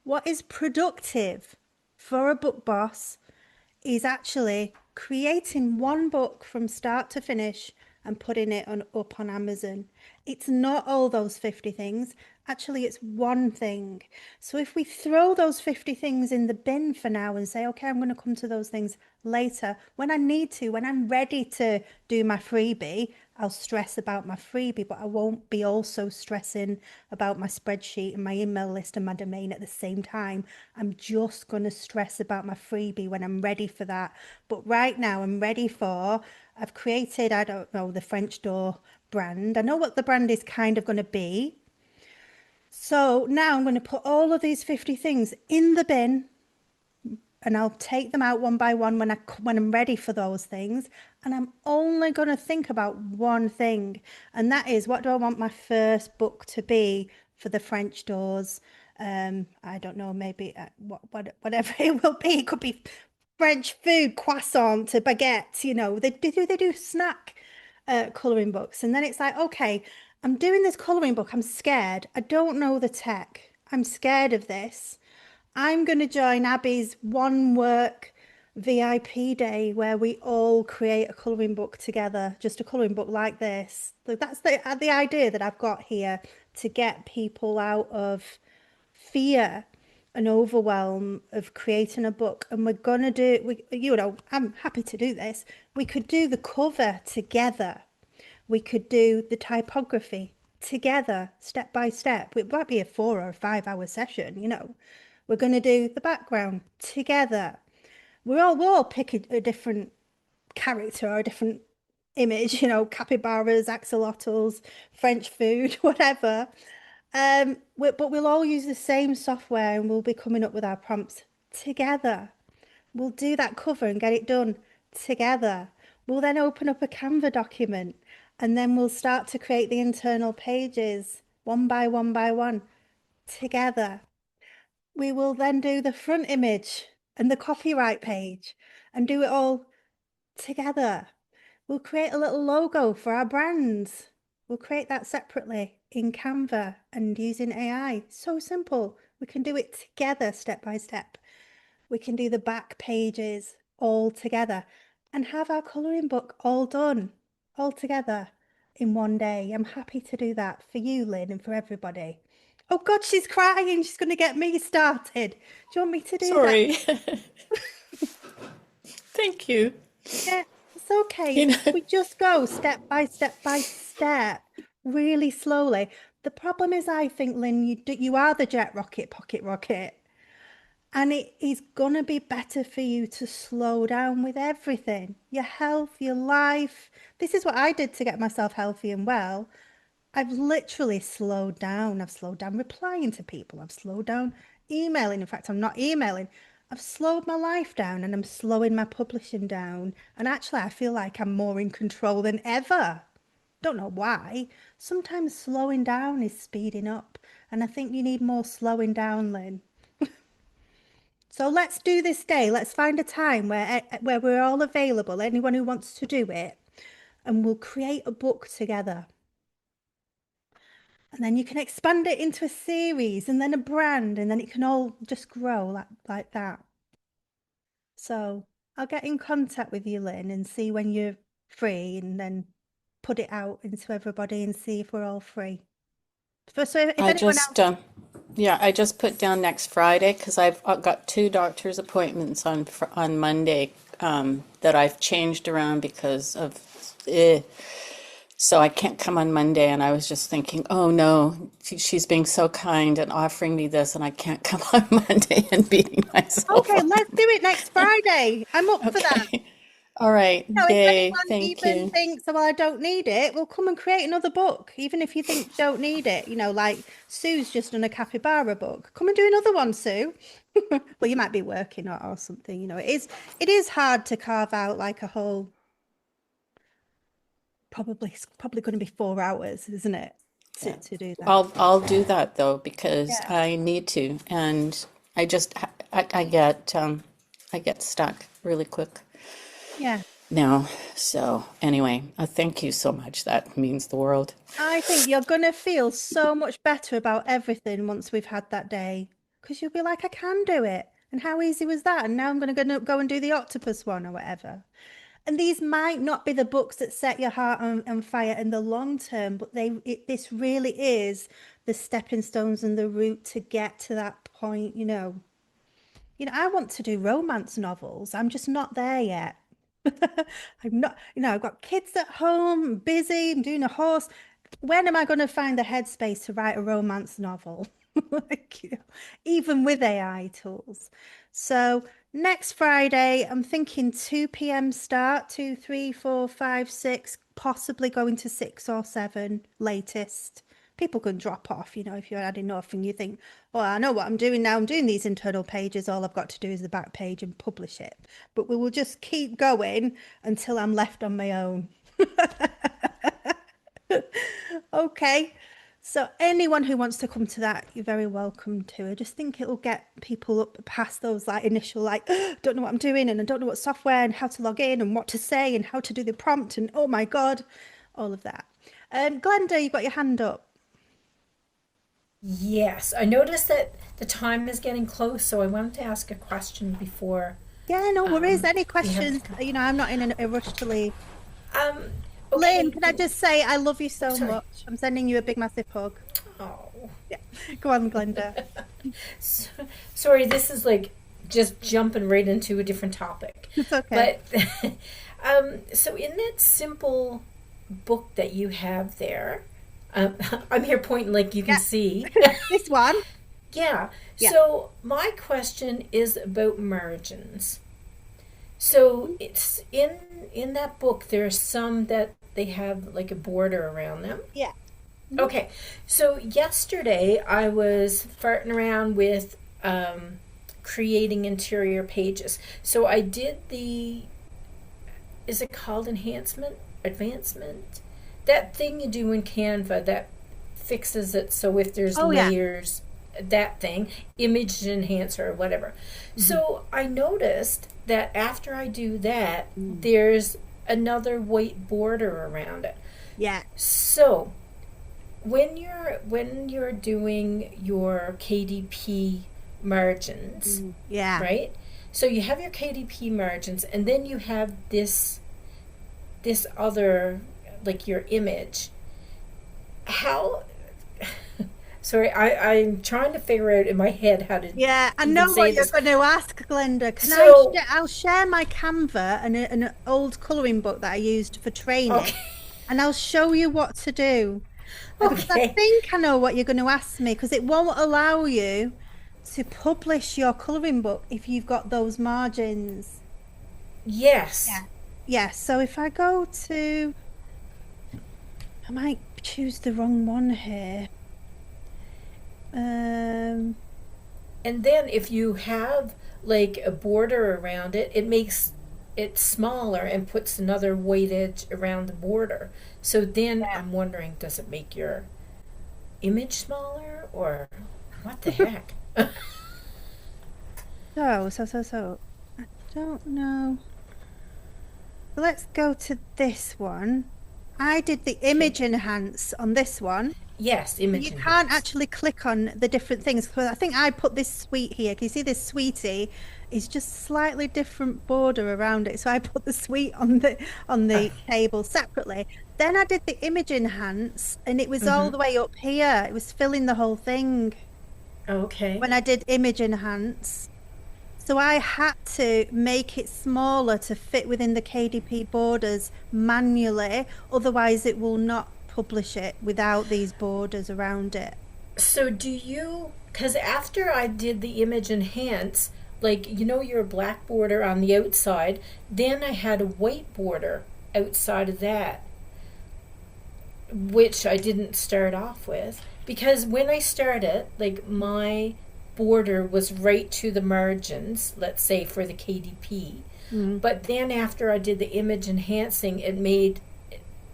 What is productive for a book boss is actually creating one book from start to finish and putting it up on Amazon. It's not all those 50 things. Actually, it's one thing. So if we throw those 50 things in the bin for now and say, okay, I'm going to come to those things later, when I need to, when I'm ready to do my freebie, I'll stress about my freebie, but I won't be also stressing about my spreadsheet and my email list and my domain at the same time. I'm just going to stress about my freebie when I'm ready for that. But right now, I've created, I don't know, the French door brand. I know what the brand is kind of going to be. So now I'm going to put all of these 50 things in the bin and I'll take them out one by one when I'm ready for those things. And I'm only going to think about one thing, and that is what do I want my first book to be for the French doors? I don't know, maybe whatever it will be. It could be French food, croissant to baguette. They do snack coloring books, and then it's like, okay, I'm doing this coloring book. I'm scared. I don't know the tech. I'm scared of this. I'm going to join Abby's One Work VIP day where we all create a colouring book together, just a colouring book like this. That's the idea that I've got here to get people out of fear and overwhelm of creating a book. And we're going to I'm happy to do this. We could do the cover together. We could do the typography together, step by step. It might be a 4 or 5 hour session, you know. We're going to do the background together. We'll pick a different character or a different image, you know, capybaras, axolotls, French food, whatever. But we'll all use the same software and we'll be coming up with our prompts together. We'll do that cover and get it done together. We'll then open up a Canva document and then we'll start to create the internal pages one by one together. We will then do the front image and the copyright page and do it all together. We'll create a little logo for our brands. We'll create that separately in Canva and using AI. So simple. We can do it together step by step. We can do the back pages all together and have our colouring book all done, all together in one day. I'm happy to do that for you, Lynn, and for everybody. Oh God, she's crying. She's going to get me started. Do you want me to do that? Sorry. Thank you. Yeah, it's okay. You know, We just go step by step, really slowly. The problem is, I think, Lynn, you are the jet rocket, pocket rocket. And it is going to be better for you to slow down with everything. Your health, your life. This is what I did to get myself healthy and well. I've literally slowed down. I've slowed down replying to people. I've slowed down emailing. In fact, I'm not emailing. I've slowed my life down and I'm slowing my publishing down. And actually, I feel like I'm more in control than ever. Don't know why. Sometimes slowing down is speeding up. And I think you need more slowing down, Lynn. So let's do this day. Let's find a time where we're all available, anyone who wants to do it, and we'll create a book together. And then you can expand it into a series and then a brand, and then it can all just grow like that. So I'll get in contact with you, Lynn, and see when you're free, and then put it out into everybody and see if we're all free. So if I anyone just, else, yeah, I just put down next Friday because I've got two doctor's appointments on Monday that I've changed around because of, so I can't come on Monday. And I was just thinking, oh no, she's being so kind and offering me this, and I can't come on Monday and beating myself okay, up. let's do it next Friday. I'm up for that. Okay. All right. No, if Yay. anyone Thank even you. thinks, oh, well, I don't need it, well, come and create another book. Even if you think you don't need it, you know, like Sue's just done a capybara book. Come and do another one, Sue. Well, you might be working or something, you know. It is hard to carve out like a whole, it's probably going to be 4 hours, isn't it? To do that. I'll do that though because Yeah. I need to, and I just I get stuck really quick Yeah. now. So anyway, thank you so much. That means the world. I think you're going to feel so much better about everything once we've had that day, because you'll be like, I can do it. And how easy was that? And now I'm going to go and do the octopus one or whatever. And these might not be the books that set your heart on fire in the long term, but this really is the stepping stones and the route to get to that point, you know. You know, I want to do romance novels. I'm just not there yet. I'm not, you know, I've got kids at home, I'm busy, I'm doing a horse. When am I going to find the headspace to write a romance novel? Like, you know, even with AI tools. So next Friday, I'm thinking 2 p.m. start, 2, 3, 4, 5, 6, possibly going to 6 or 7 latest. People can drop off, you know, if you're had enough and you think, well, I know what I'm doing now. I'm doing these internal pages. All I've got to do is the back page and publish it. But we will just keep going until I'm left on my own. Okay. So anyone who wants to come to that, you're very welcome to. I just think it'll get people up past those like initial like, don't know what I'm doing and I don't know what software and how to log in and what to say and how to do the prompt and oh my God, all of that. Glenda, you've got your hand up. Yes, I noticed that the time is getting close, so I wanted to ask a question before Yeah, no worries. Any we have questions? to go. You know, I'm not in a rush to leave. Um, Lynn, okay. can I just say I love you so Sorry. much. I'm sending you a big massive hug. Oh, Yeah. Go on, Glenda. so, sorry, this is like just jumping right into a different topic. It's okay. But so in that simple book that you have there. I'm here pointing like you can Yeah. see. This one. Yeah. Yeah. So my question is about margins. So it's in that book. There's some that they have like a border around them. Yeah. Okay. So yesterday I was farting around with creating interior pages. So I did the, is it called advancement? That thing you do in Canva that fixes it so if there's Oh, yeah. layers, that thing, image enhancer or whatever. So I noticed that after I do that, there's another white border around it. Yeah. So when you're doing your KDP margins, Yeah. right? So you have your KDP margins, and then you have this other, like your image. How? Sorry, I'm trying to figure out in my head how to. Yeah, I even know say what you're this. going to ask, Glenda. Can So- I'll share my Canva and an old colouring book that I used for training, Okay. and I'll show you what to do. Because I Okay. think I know what you're going to ask me, because it won't allow you to publish your colouring book if you've got those margins. Yes. Yeah. Yeah, so if I go to, I might choose the wrong one here. And then if you have like a border around it, it makes it smaller and puts another white edge around the border. So then I'm wondering, does it make your image smaller or what the heck? So, I don't know. So let's go to this one. I did the image enhance on this one. Yes, image You can't enhance. actually click on the different things. Because I think I put this sweet here. Can you see this sweetie? Is just slightly different border around it. So I put the sweet on the table separately. Then I did the image enhance, and it was all the way up here. It was filling the whole thing Okay. when I did image enhance. So I had to make it smaller to fit within the KDP borders manually. Otherwise, it will not publish it without these borders around it. So do you, because after I did the image enhance, like, you know, your black border on the outside, then I had a white border outside of that, which I didn't start off with. Because when I started, like, my border was right to the margins, let's say for the KDP. But then after I did the image enhancing, it made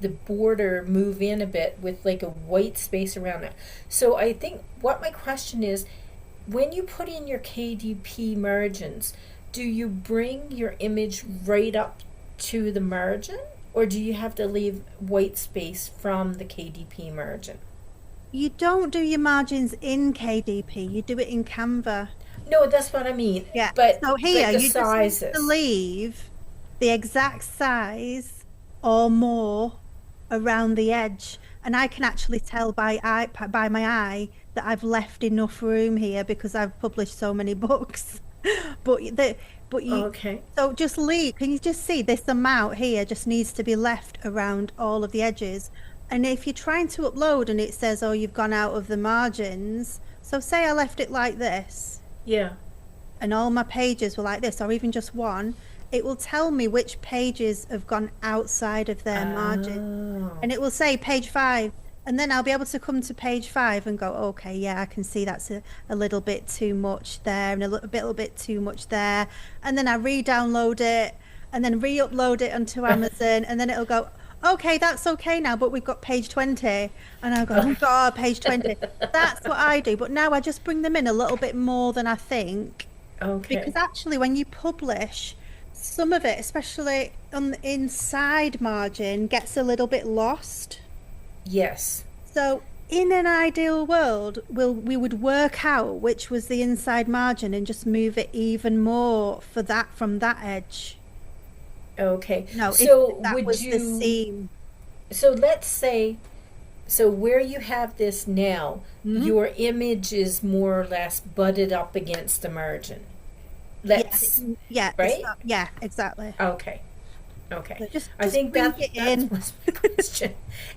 the border move in a bit with like a white space around it. So I think what my question is, when you put in your KDP margins, do you bring your image right up to the margin, or do you have to leave white space from the KDP margin? You don't do your margins in KDP, you do it in Canva. No, that's what I mean. Yeah. But so here like the you sizes. just need to leave the exact size or more around the edge, and I can actually tell by my eye that I've left enough room here because I've published so many books. but you Okay. so just leave. Can you just see this amount here just needs to be left around all of the edges? And if you're trying to upload and it says, oh, you've gone out of the margins, so say I left it like this Yeah. and all my pages were like this, or even just one, it will tell me which pages have gone outside of their margin. Oh. And it will say page 5. And then I'll be able to come to page 5 and go, okay, yeah, I can see that's a little bit too much there and a little bit too much there. And then I re-download it and then re-upload it onto Amazon. And then it'll go, okay, that's okay now, but we've got page 20. And I'll go, oh God, page 20. That's what I do. But now I just bring them in a little bit more than I think. Okay. Because actually, when you publish, some of it, especially on the inside margin, gets a little bit lost. Yes. So in an ideal world, we would work out which was the inside margin and just move it even more for that from that edge. Okay. No, So if that would was you? the seam. So let's say, so where you have this now, your image is more or less butted up against the margin. Let's. Yeah, Right? yeah, exactly. Okay. Okay. So just I think bring that it that in. was my question.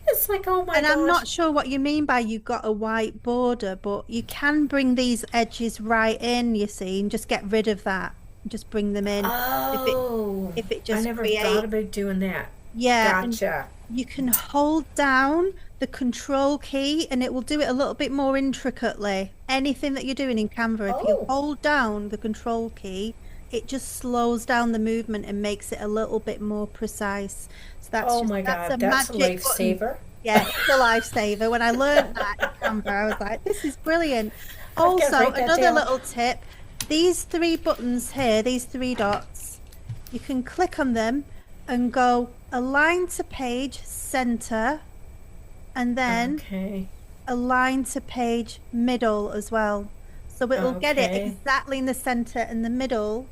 It's like, oh my And I'm gosh. not sure what you mean by you've got a white border, but you can bring these edges right in, you see, and just get rid of that. Just bring them in. If it Oh, if it I just never thought creates, about doing that. yeah, and Gotcha. you can hold down the control key and it will do it a little bit more intricately. Anything that you're doing in Canva, if you Oh, hold down the control key, it just slows down the movement and makes it a little bit more precise. So oh my that's a God, that's a magic button. lifesaver. Yeah, it's a lifesaver. When I learned that in Canva, I was like, this is brilliant. I've got to Also, write that another down. little tip, these three buttons here, these three dots, you can click on them and go align to page center and then Okay. align to page middle as well. So it'll get it Okay. exactly in the center and the middle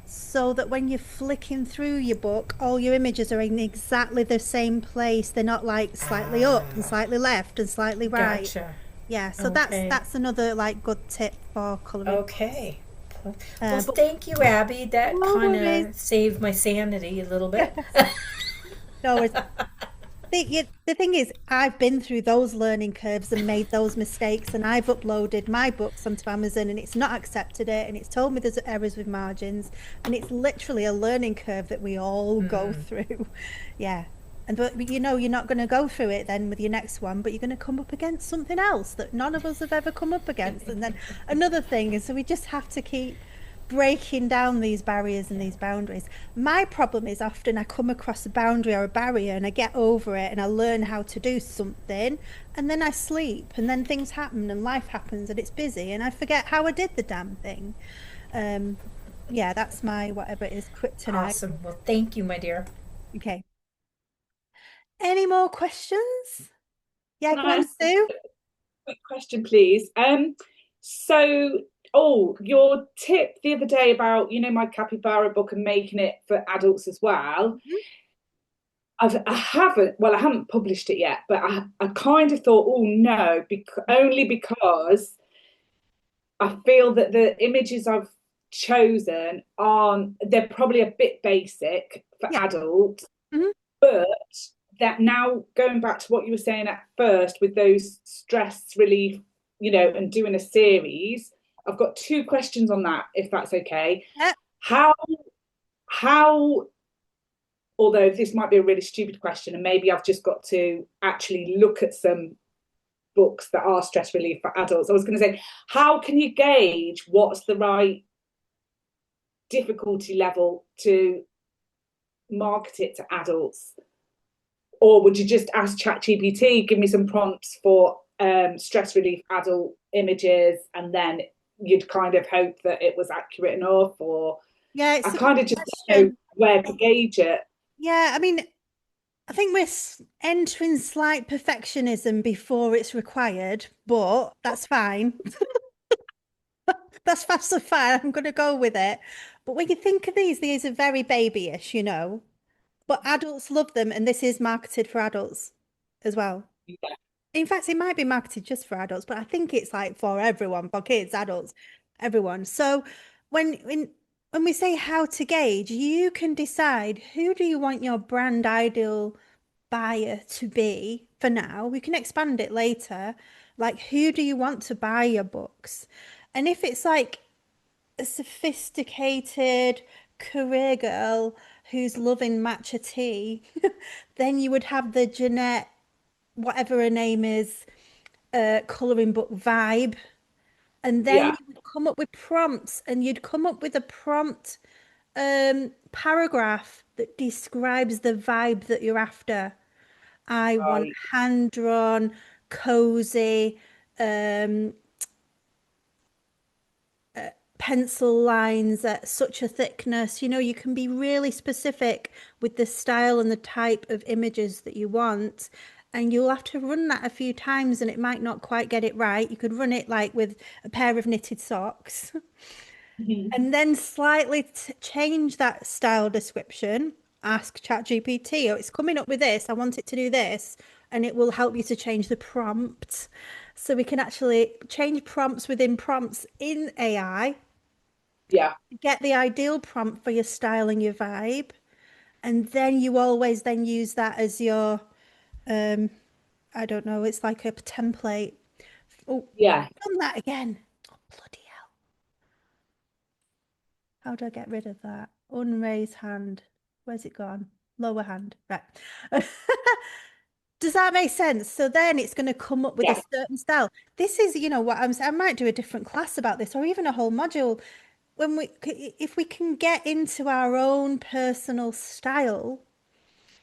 so that when you're flicking through your book, all your images are in exactly the same place. They're not like slightly up and Ah, slightly left and slightly right. gotcha. Yeah, so Okay. that's another like good tip for coloring books. Okay. Well, But thank you, Abby. That no kind worries. of saved my sanity a little bit. No worries. The thing is, I've been through those learning curves and made those mistakes, and I've uploaded my books onto Amazon, and it's not accepted it, and it's told me there's errors with margins, and it's literally a learning curve that we all go through. Yeah. And but you know you're not going to go through it then with your next one, but you're going to come up against something else that none of us have ever come up against, and then another thing, and so we just have to keep breaking down these barriers and these boundaries. My problem is often I come across a boundary or a barrier and I get over it and I learn how to do something and then I sleep and then things happen and life happens and it's busy and I forget how I did the damn thing. Um, yeah, that's my whatever it is, kryptonite. Awesome. Well, thank you, my dear. Okay. Any more questions? Yeah, Can go I on, ask a Sue. quick question, please? So, oh, your tip the other day about, my capybara book and making it for adults as well. I haven't published it yet, but I kind of thought, oh no, only because I feel that the images I've chosen they're probably a bit basic for Yeah. adults, Mhm. but that now going back to what you were saying at first with those stress relief, and doing a series, I've got two questions on that, if that's okay. Yeah. How, although this might be a really stupid question, and maybe I've just got to actually look at some books that are stress relief for adults. I was going to say, how can you gauge what's the right difficulty level to market it to adults? Or would you just ask ChatGPT, give me some prompts for stress relief adult images, and then you'd kind of hope that it was accurate enough? Or Yeah, I it's a good kind of just don't know question. where to gauge it. Yeah, I mean, I think we're entering slight perfectionism before it's required, but that's fine. That's absolutely fine. I'm going to go with it. But when you think of these are very babyish, but adults love them, and this is marketed for adults as well. Yeah. In fact, it might be marketed just for adults, but I think it's like for everyone, for kids, adults, everyone. So when when when we say how to gauge, you can decide who do you want your brand ideal buyer to be for now. We can expand it later. Like, who do you want to buy your books? And if it's like a sophisticated career girl who's loving matcha tea, then you would have the Jeanette, whatever her name is, colouring book vibe. And then Yeah. you would come up with prompts and you'd come up with a prompt paragraph that describes the vibe that you're after. I want Right. hand drawn, cozy, um, pencil lines at such a thickness. You can be really specific with the style and the type of images that you want. And you'll have to run that a few times and it might not quite get it right. You could run it like with a pair of knitted socks and then slightly change that style description. Ask ChatGPT, oh, it's coming up with this. I want it to do this. And it will help you to change the prompt. So we can actually change prompts within prompts in AI, Yeah. get the ideal prompt for your style and your vibe, and then you always then use that as your, I don't know, it's like a template. Oh, Yeah. done that again. Oh, bloody hell. How do I get rid of that? Unraised hand. Where's it gone? Lower hand. Right. Does that make sense? So then it's going to come up with a Yeah. certain style. This is, you know, what I'm saying. I might do a different class about this, or even a whole module. When if we can get into our own personal style,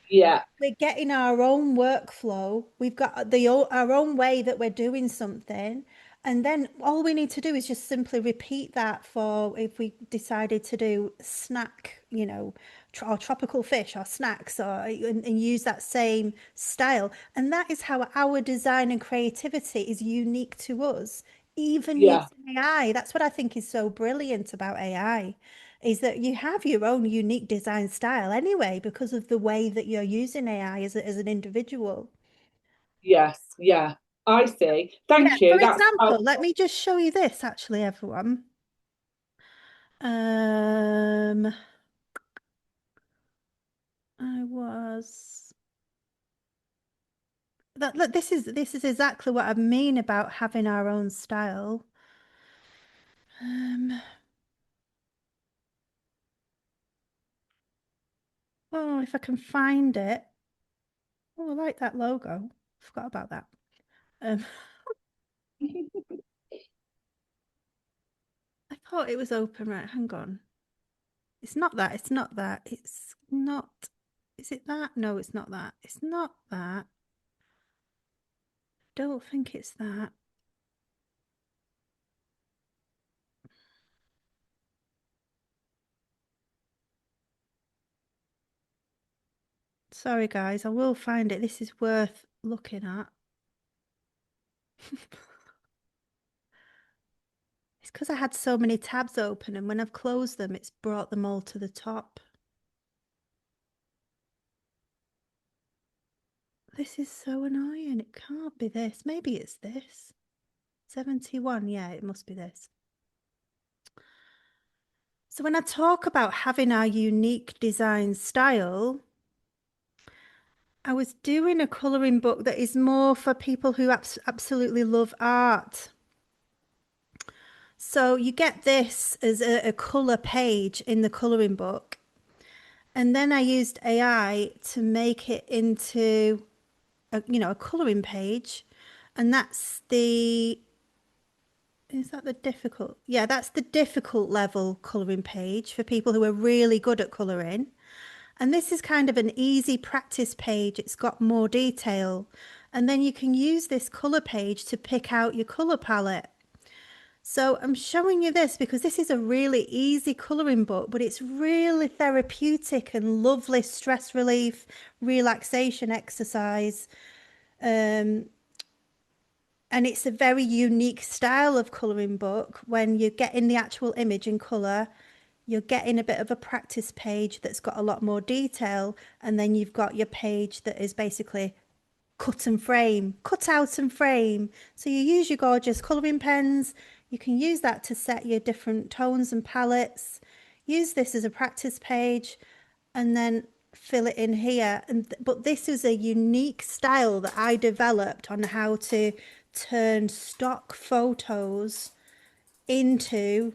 Yeah. we're getting our own workflow. We've got our own way that we're doing something. And then all we need to do is just simply repeat that for if we decided to do snack, you know, or tropical fish or snacks, or and use that same style. And that is how our design and creativity is unique to us, even Yeah. using AI. That's what I think is so brilliant about AI, is that you have your own unique design style anyway, because of the way that you're using AI as an individual. Yes. Yeah. I see. Yeah, Thank for you. That's example, let helpful. me just show you this actually, everyone. Um, I was that look, this is exactly what I mean about having our own style. Um, oh, if I can find it. Oh, I like that logo. Forgot about that. Um, I thought it was open, right? Hang on. It's not that. It's not that. It's not. Is it that? No, it's not that. It's not that. Don't think it's that. Sorry, guys. I will find it. This is worth looking at. It's because I had so many tabs open, and when I've closed them, it's brought them all to the top. This is so annoying. It can't be this. Maybe it's this. 71. Yeah, it must be this. So when I talk about having our unique design style, I was doing a colouring book that is more for people who absolutely love art. So you get this as a colour page in the colouring book. And then I used AI to make it into a colouring page. And that's is that the difficult? Yeah, that's the difficult level colouring page for people who are really good at colouring. And this is kind of an easy practice page. It's got more detail. And then you can use this colour page to pick out your colour palette. So I'm showing you this because this is a really easy colouring book, but it's really therapeutic and lovely stress relief, relaxation exercise. And it's a very unique style of colouring book. When you get in the actual image in colour, you're getting a bit of a practice page that's got a lot more detail. And then you've got your page that is basically cut and frame, cut out and frame. So you use your gorgeous colouring pens. You can use that to set your different tones and palettes. Use this as a practice page and then fill it in here. But this is a unique style that I developed on how to turn stock photos into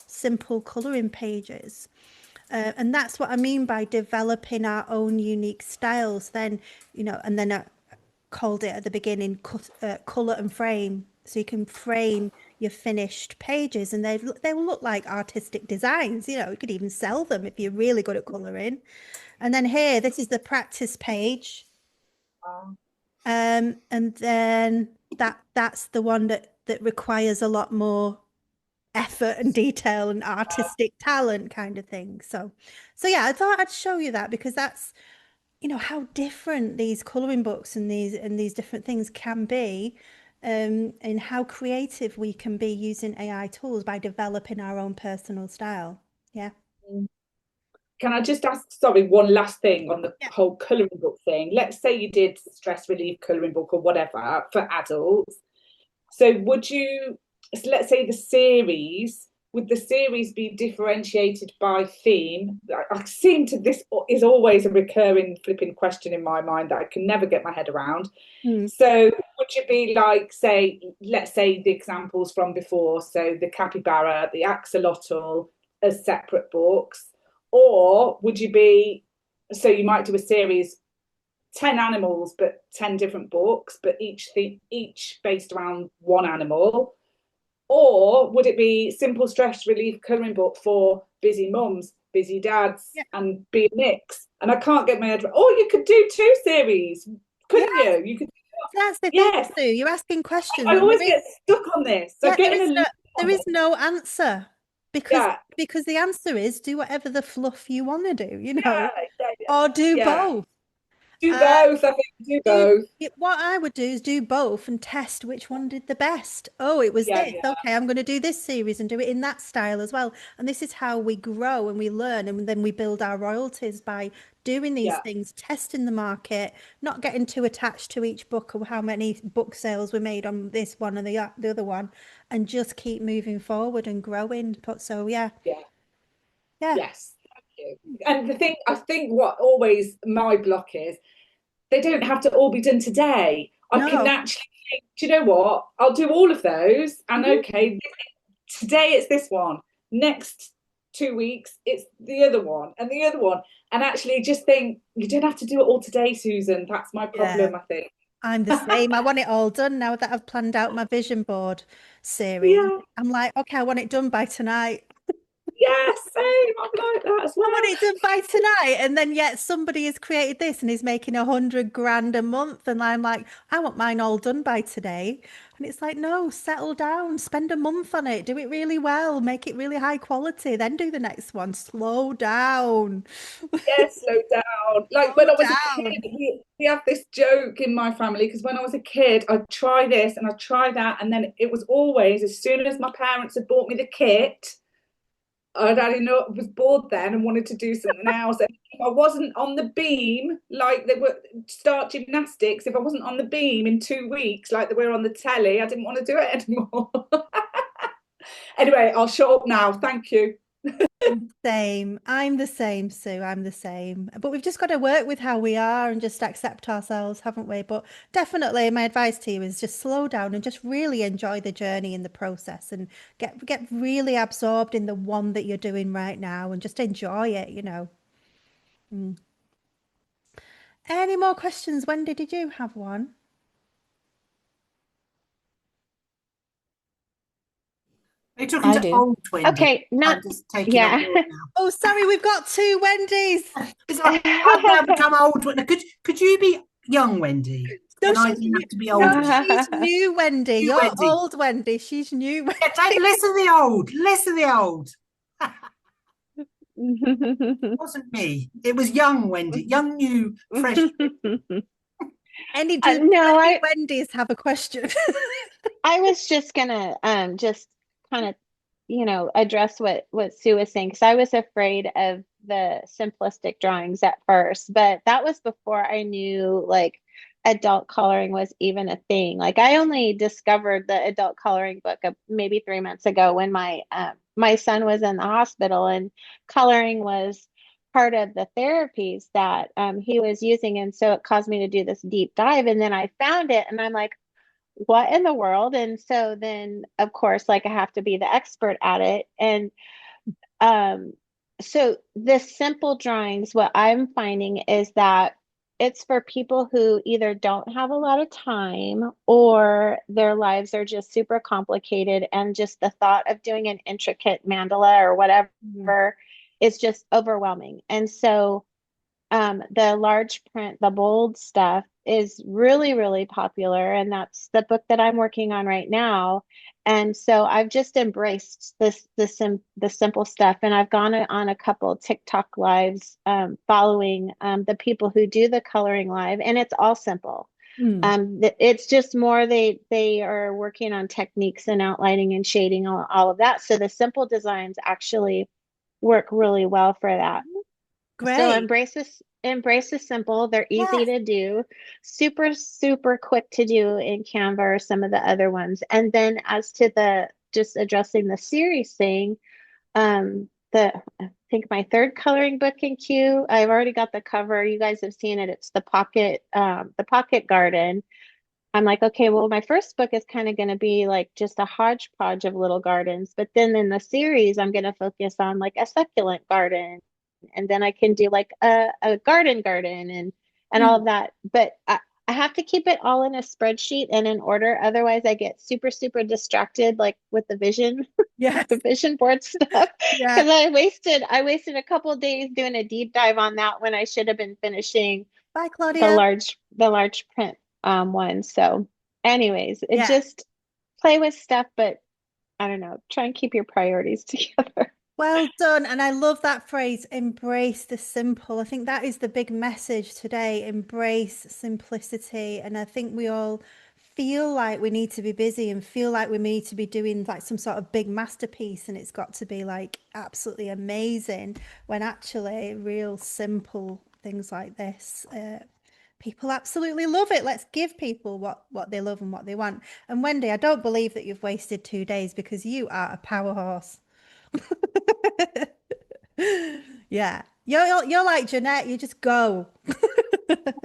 simple colouring pages. And that's what I mean by developing our own unique styles. Then, and then I called it at the beginning colour and frame. So you can frame your finished pages and they will look like artistic designs. You could even sell them if you're really good at colouring. And then here, this is the practice page. And then that's the one that requires a lot more effort and detail and artistic talent kind of thing. So yeah, I thought I'd show you that because that's how different these coloring books and these different things can be, and how creative we can be using AI tools by developing our own personal style. Yeah. Can I just ask, sorry, one last thing on the Yeah. whole colouring book thing? Let's say you did stress relief colouring book or whatever for adults. So would you, let's say the series would the series be differentiated by theme? I seem to, this is always a recurring flipping question in my mind that I can never get my head around. So would you be like, say, let's say the examples from before, so the capybara, the axolotl as separate books, or would you be, so you might do a series 10 animals but 10 different books, but each based around one animal? Or would it be simple stress relief colouring book for busy mums, busy dads, and be a mix? And I can't get my head around. Or you could do 2 series, couldn't you? You could. That's the thing, Yes. Sue. You're asking questions. I always get stuck on this. So there is no answer because the answer is do whatever the fluff you want to do, you know, or do both. Do both. I think do both. What I would do is do both and test which one did the best. Oh, it was this. Okay, I'm going to do this series and do it in that style as well. And this is how we grow and we learn, and then we build our royalties by doing these things, testing the market, not getting too attached to each book or how many book sales we made on this one and the other one, and just keep moving forward and growing. So yes. And the thing, I think what always my block is, they don't have to all be done today. I can actually think, do you know what? I'll do all of those. And okay, today it's this one. Next 2 weeks, it's the other one and the other one. And actually just think, you don't have to do it all today, Susan. That's my problem, I think. I'm the same. I want it all done now that I've planned out my vision board series. I'm like, okay, I want it done by tonight. Yes, same. I'm like that as well. I want it done by tonight, and then yet somebody has created this and is making 100 grand a month, and I'm like, I want mine all done by today. And it's like, no, settle down, spend a month on it, do it really well, make it really high quality, then do the next one. Slow down. Yes, slow down. Like when I was a kid, we have this joke in my family, because when I was a kid, I'd try this and I'd try that, and then it was always, as soon as my parents had bought me the kit, was bored then and wanted to do something else. And if I wasn't on the beam, like they were start gymnastics, if I wasn't on the beam in 2 weeks, like they were on the telly, I didn't want to do it anymore. Anyway, I'll shut up now. Thank you. Same. I'm the same, Sue. I'm the same. But we've just got to work with how we are and just accept ourselves, haven't we? But definitely my advice to you is just slow down and just really enjoy the journey and the process, and get really absorbed in the one that you're doing right now and just enjoy it, you know. Any more questions? Wendy, did you have one? Are you talking to old Wendy? Okay, I'm just taking up yours now. Oh, sorry, we've got 2 Wendy's. I've now become old. Could you be young Wendy? No, I didn't have to be old. she's new Wendy. You're Wendy. old Wendy. She's new Wendy. Don't listen to the old. Listen to the old. It wasn't me. It was young Wendy. Young, new, fresh. Any Wendy's have a question? I was just gonna just kind of address what Sue was saying, because I was afraid of the simplistic drawings at first, but that was before I knew like adult coloring was even a thing. Like I only discovered the adult coloring book maybe 3 months ago when my son was in the hospital, and coloring was part of the therapies that he was using, and so it caused me to do this deep dive, and then I found it and I'm like, what in the world? And so then of course, like I have to be the expert at it. And so the simple drawings, what I'm finding is that it's for people who either don't have a lot of time or their lives are just super complicated, and just the thought of doing an intricate mandala or whatever is just overwhelming. And so the large print, the bold stuff is really, really popular. And that's the book that I'm working on right now. And so I've just embraced the simple stuff. And I've gone on a couple TikTok lives following the people who do the coloring live, and it's all simple. It's just more they are working on techniques and outlining and shading, all of that. So the simple designs actually work really well for that. Great. So embrace the simple. They're easy to do, super, super quick to do in Canva or some of the other ones. And then as to just addressing the series thing, I think my third coloring book in queue, I've already got the cover. You guys have seen it. It's the Pocket Garden. I'm like, okay, well, my first book is kind of going to be like just a hodgepodge of little gardens, but then in the series, I'm going to focus on like a succulent garden, and then I can do like a garden and all of that. But I have to keep it all in a spreadsheet and in order. Otherwise, I get super, super distracted, like with the vision, Yes. the vision board stuff. Yeah. Because I wasted a couple of days doing a deep dive on that when I should have been finishing Bye, Claudia. the large print one. So anyways, it Yeah. just play with stuff, but I don't know, try and keep your priorities together. Well done. And I love that phrase, embrace the simple. I think that is the big message today, embrace simplicity. And I think we all feel like we need to be busy and feel like we need to be doing like some sort of big masterpiece and it's got to be like absolutely amazing, when actually real simple things like this, people absolutely love it. Let's give people what they love and what they want. And Wendy, I don't believe that you've wasted 2 days, because you are a powerhouse. Yeah, you're like Jeanette. You just go.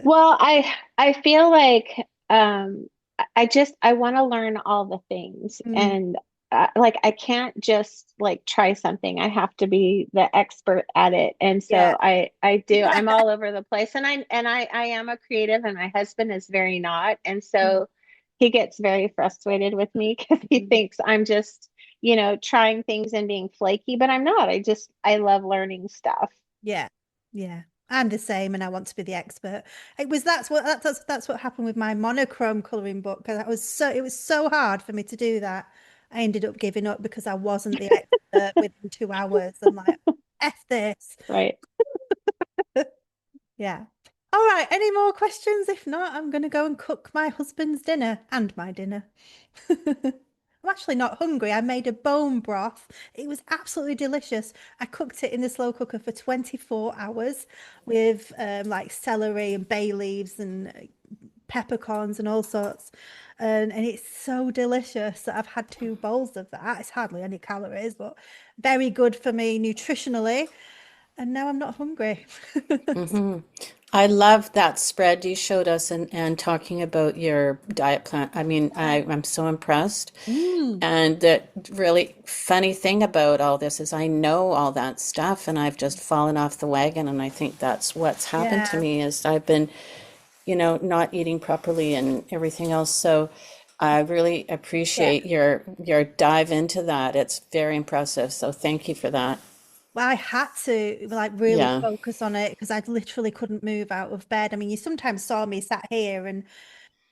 Well, I feel like I want to learn all the things, Mm, and like I can't just like try something. I have to be the expert at it. And yeah. so I do. I'm all over the place, and I am a creative, and my husband is very not. And so he gets very frustrated with me because he Mm. thinks I'm just, trying things and being flaky, but I'm not. I love learning stuff. Yeah, yeah. I'm the same, and I want to be the expert. That's what happened with my monochrome coloring book, because it was so hard for me to do that. I ended up giving up because I wasn't the expert within 2 hours. I'm like, F this. Right. Yeah. All right. Any more questions? If not, I'm going to go and cook my husband's dinner and my dinner. I'm actually not hungry. I made a bone broth. It was absolutely delicious. I cooked it in the slow cooker for 24 hours with like celery and bay leaves and peppercorns and all sorts. And it's so delicious that I've had 2 bowls of that. It's hardly any calories, but very good for me nutritionally. And now I'm not hungry. Hmm. I love that spread you showed us and talking about your diet plan. I mean, I'm so impressed. Mm, And the really funny thing about all this is I know all that stuff and I've just fallen off the wagon. And I think that's what's happened to yeah, me is I've been, not eating properly and everything else. So I really yeah. appreciate your dive into that. It's very impressive. So thank you for that. Well, I had to like really Yeah. focus on it because I literally couldn't move out of bed. I mean, you sometimes saw me sat here and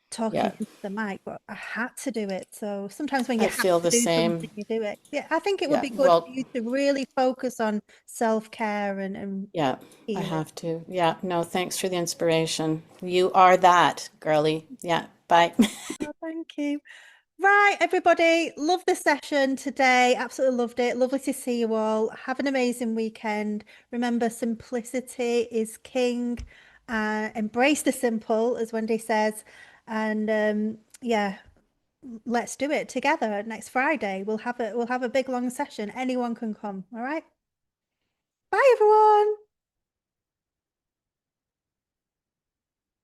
talking Yeah. into the mic, but I had to do it. So sometimes when you I have feel to the do same. something, you do it. Yeah, I think it would Yeah. be good for Well, you to really focus on self-care and yeah, I healing. have to. Yeah. No, thanks for the inspiration. You are that, girly. Yeah. Bye. Oh, thank you. Right, everybody, love the session today. Absolutely loved it. Lovely to see you all. Have an amazing weekend. Remember, simplicity is king. Embrace the simple, as Wendy says. And yeah, let's do it together next Friday. We'll have a big long session. Anyone can come. All right. Bye, everyone.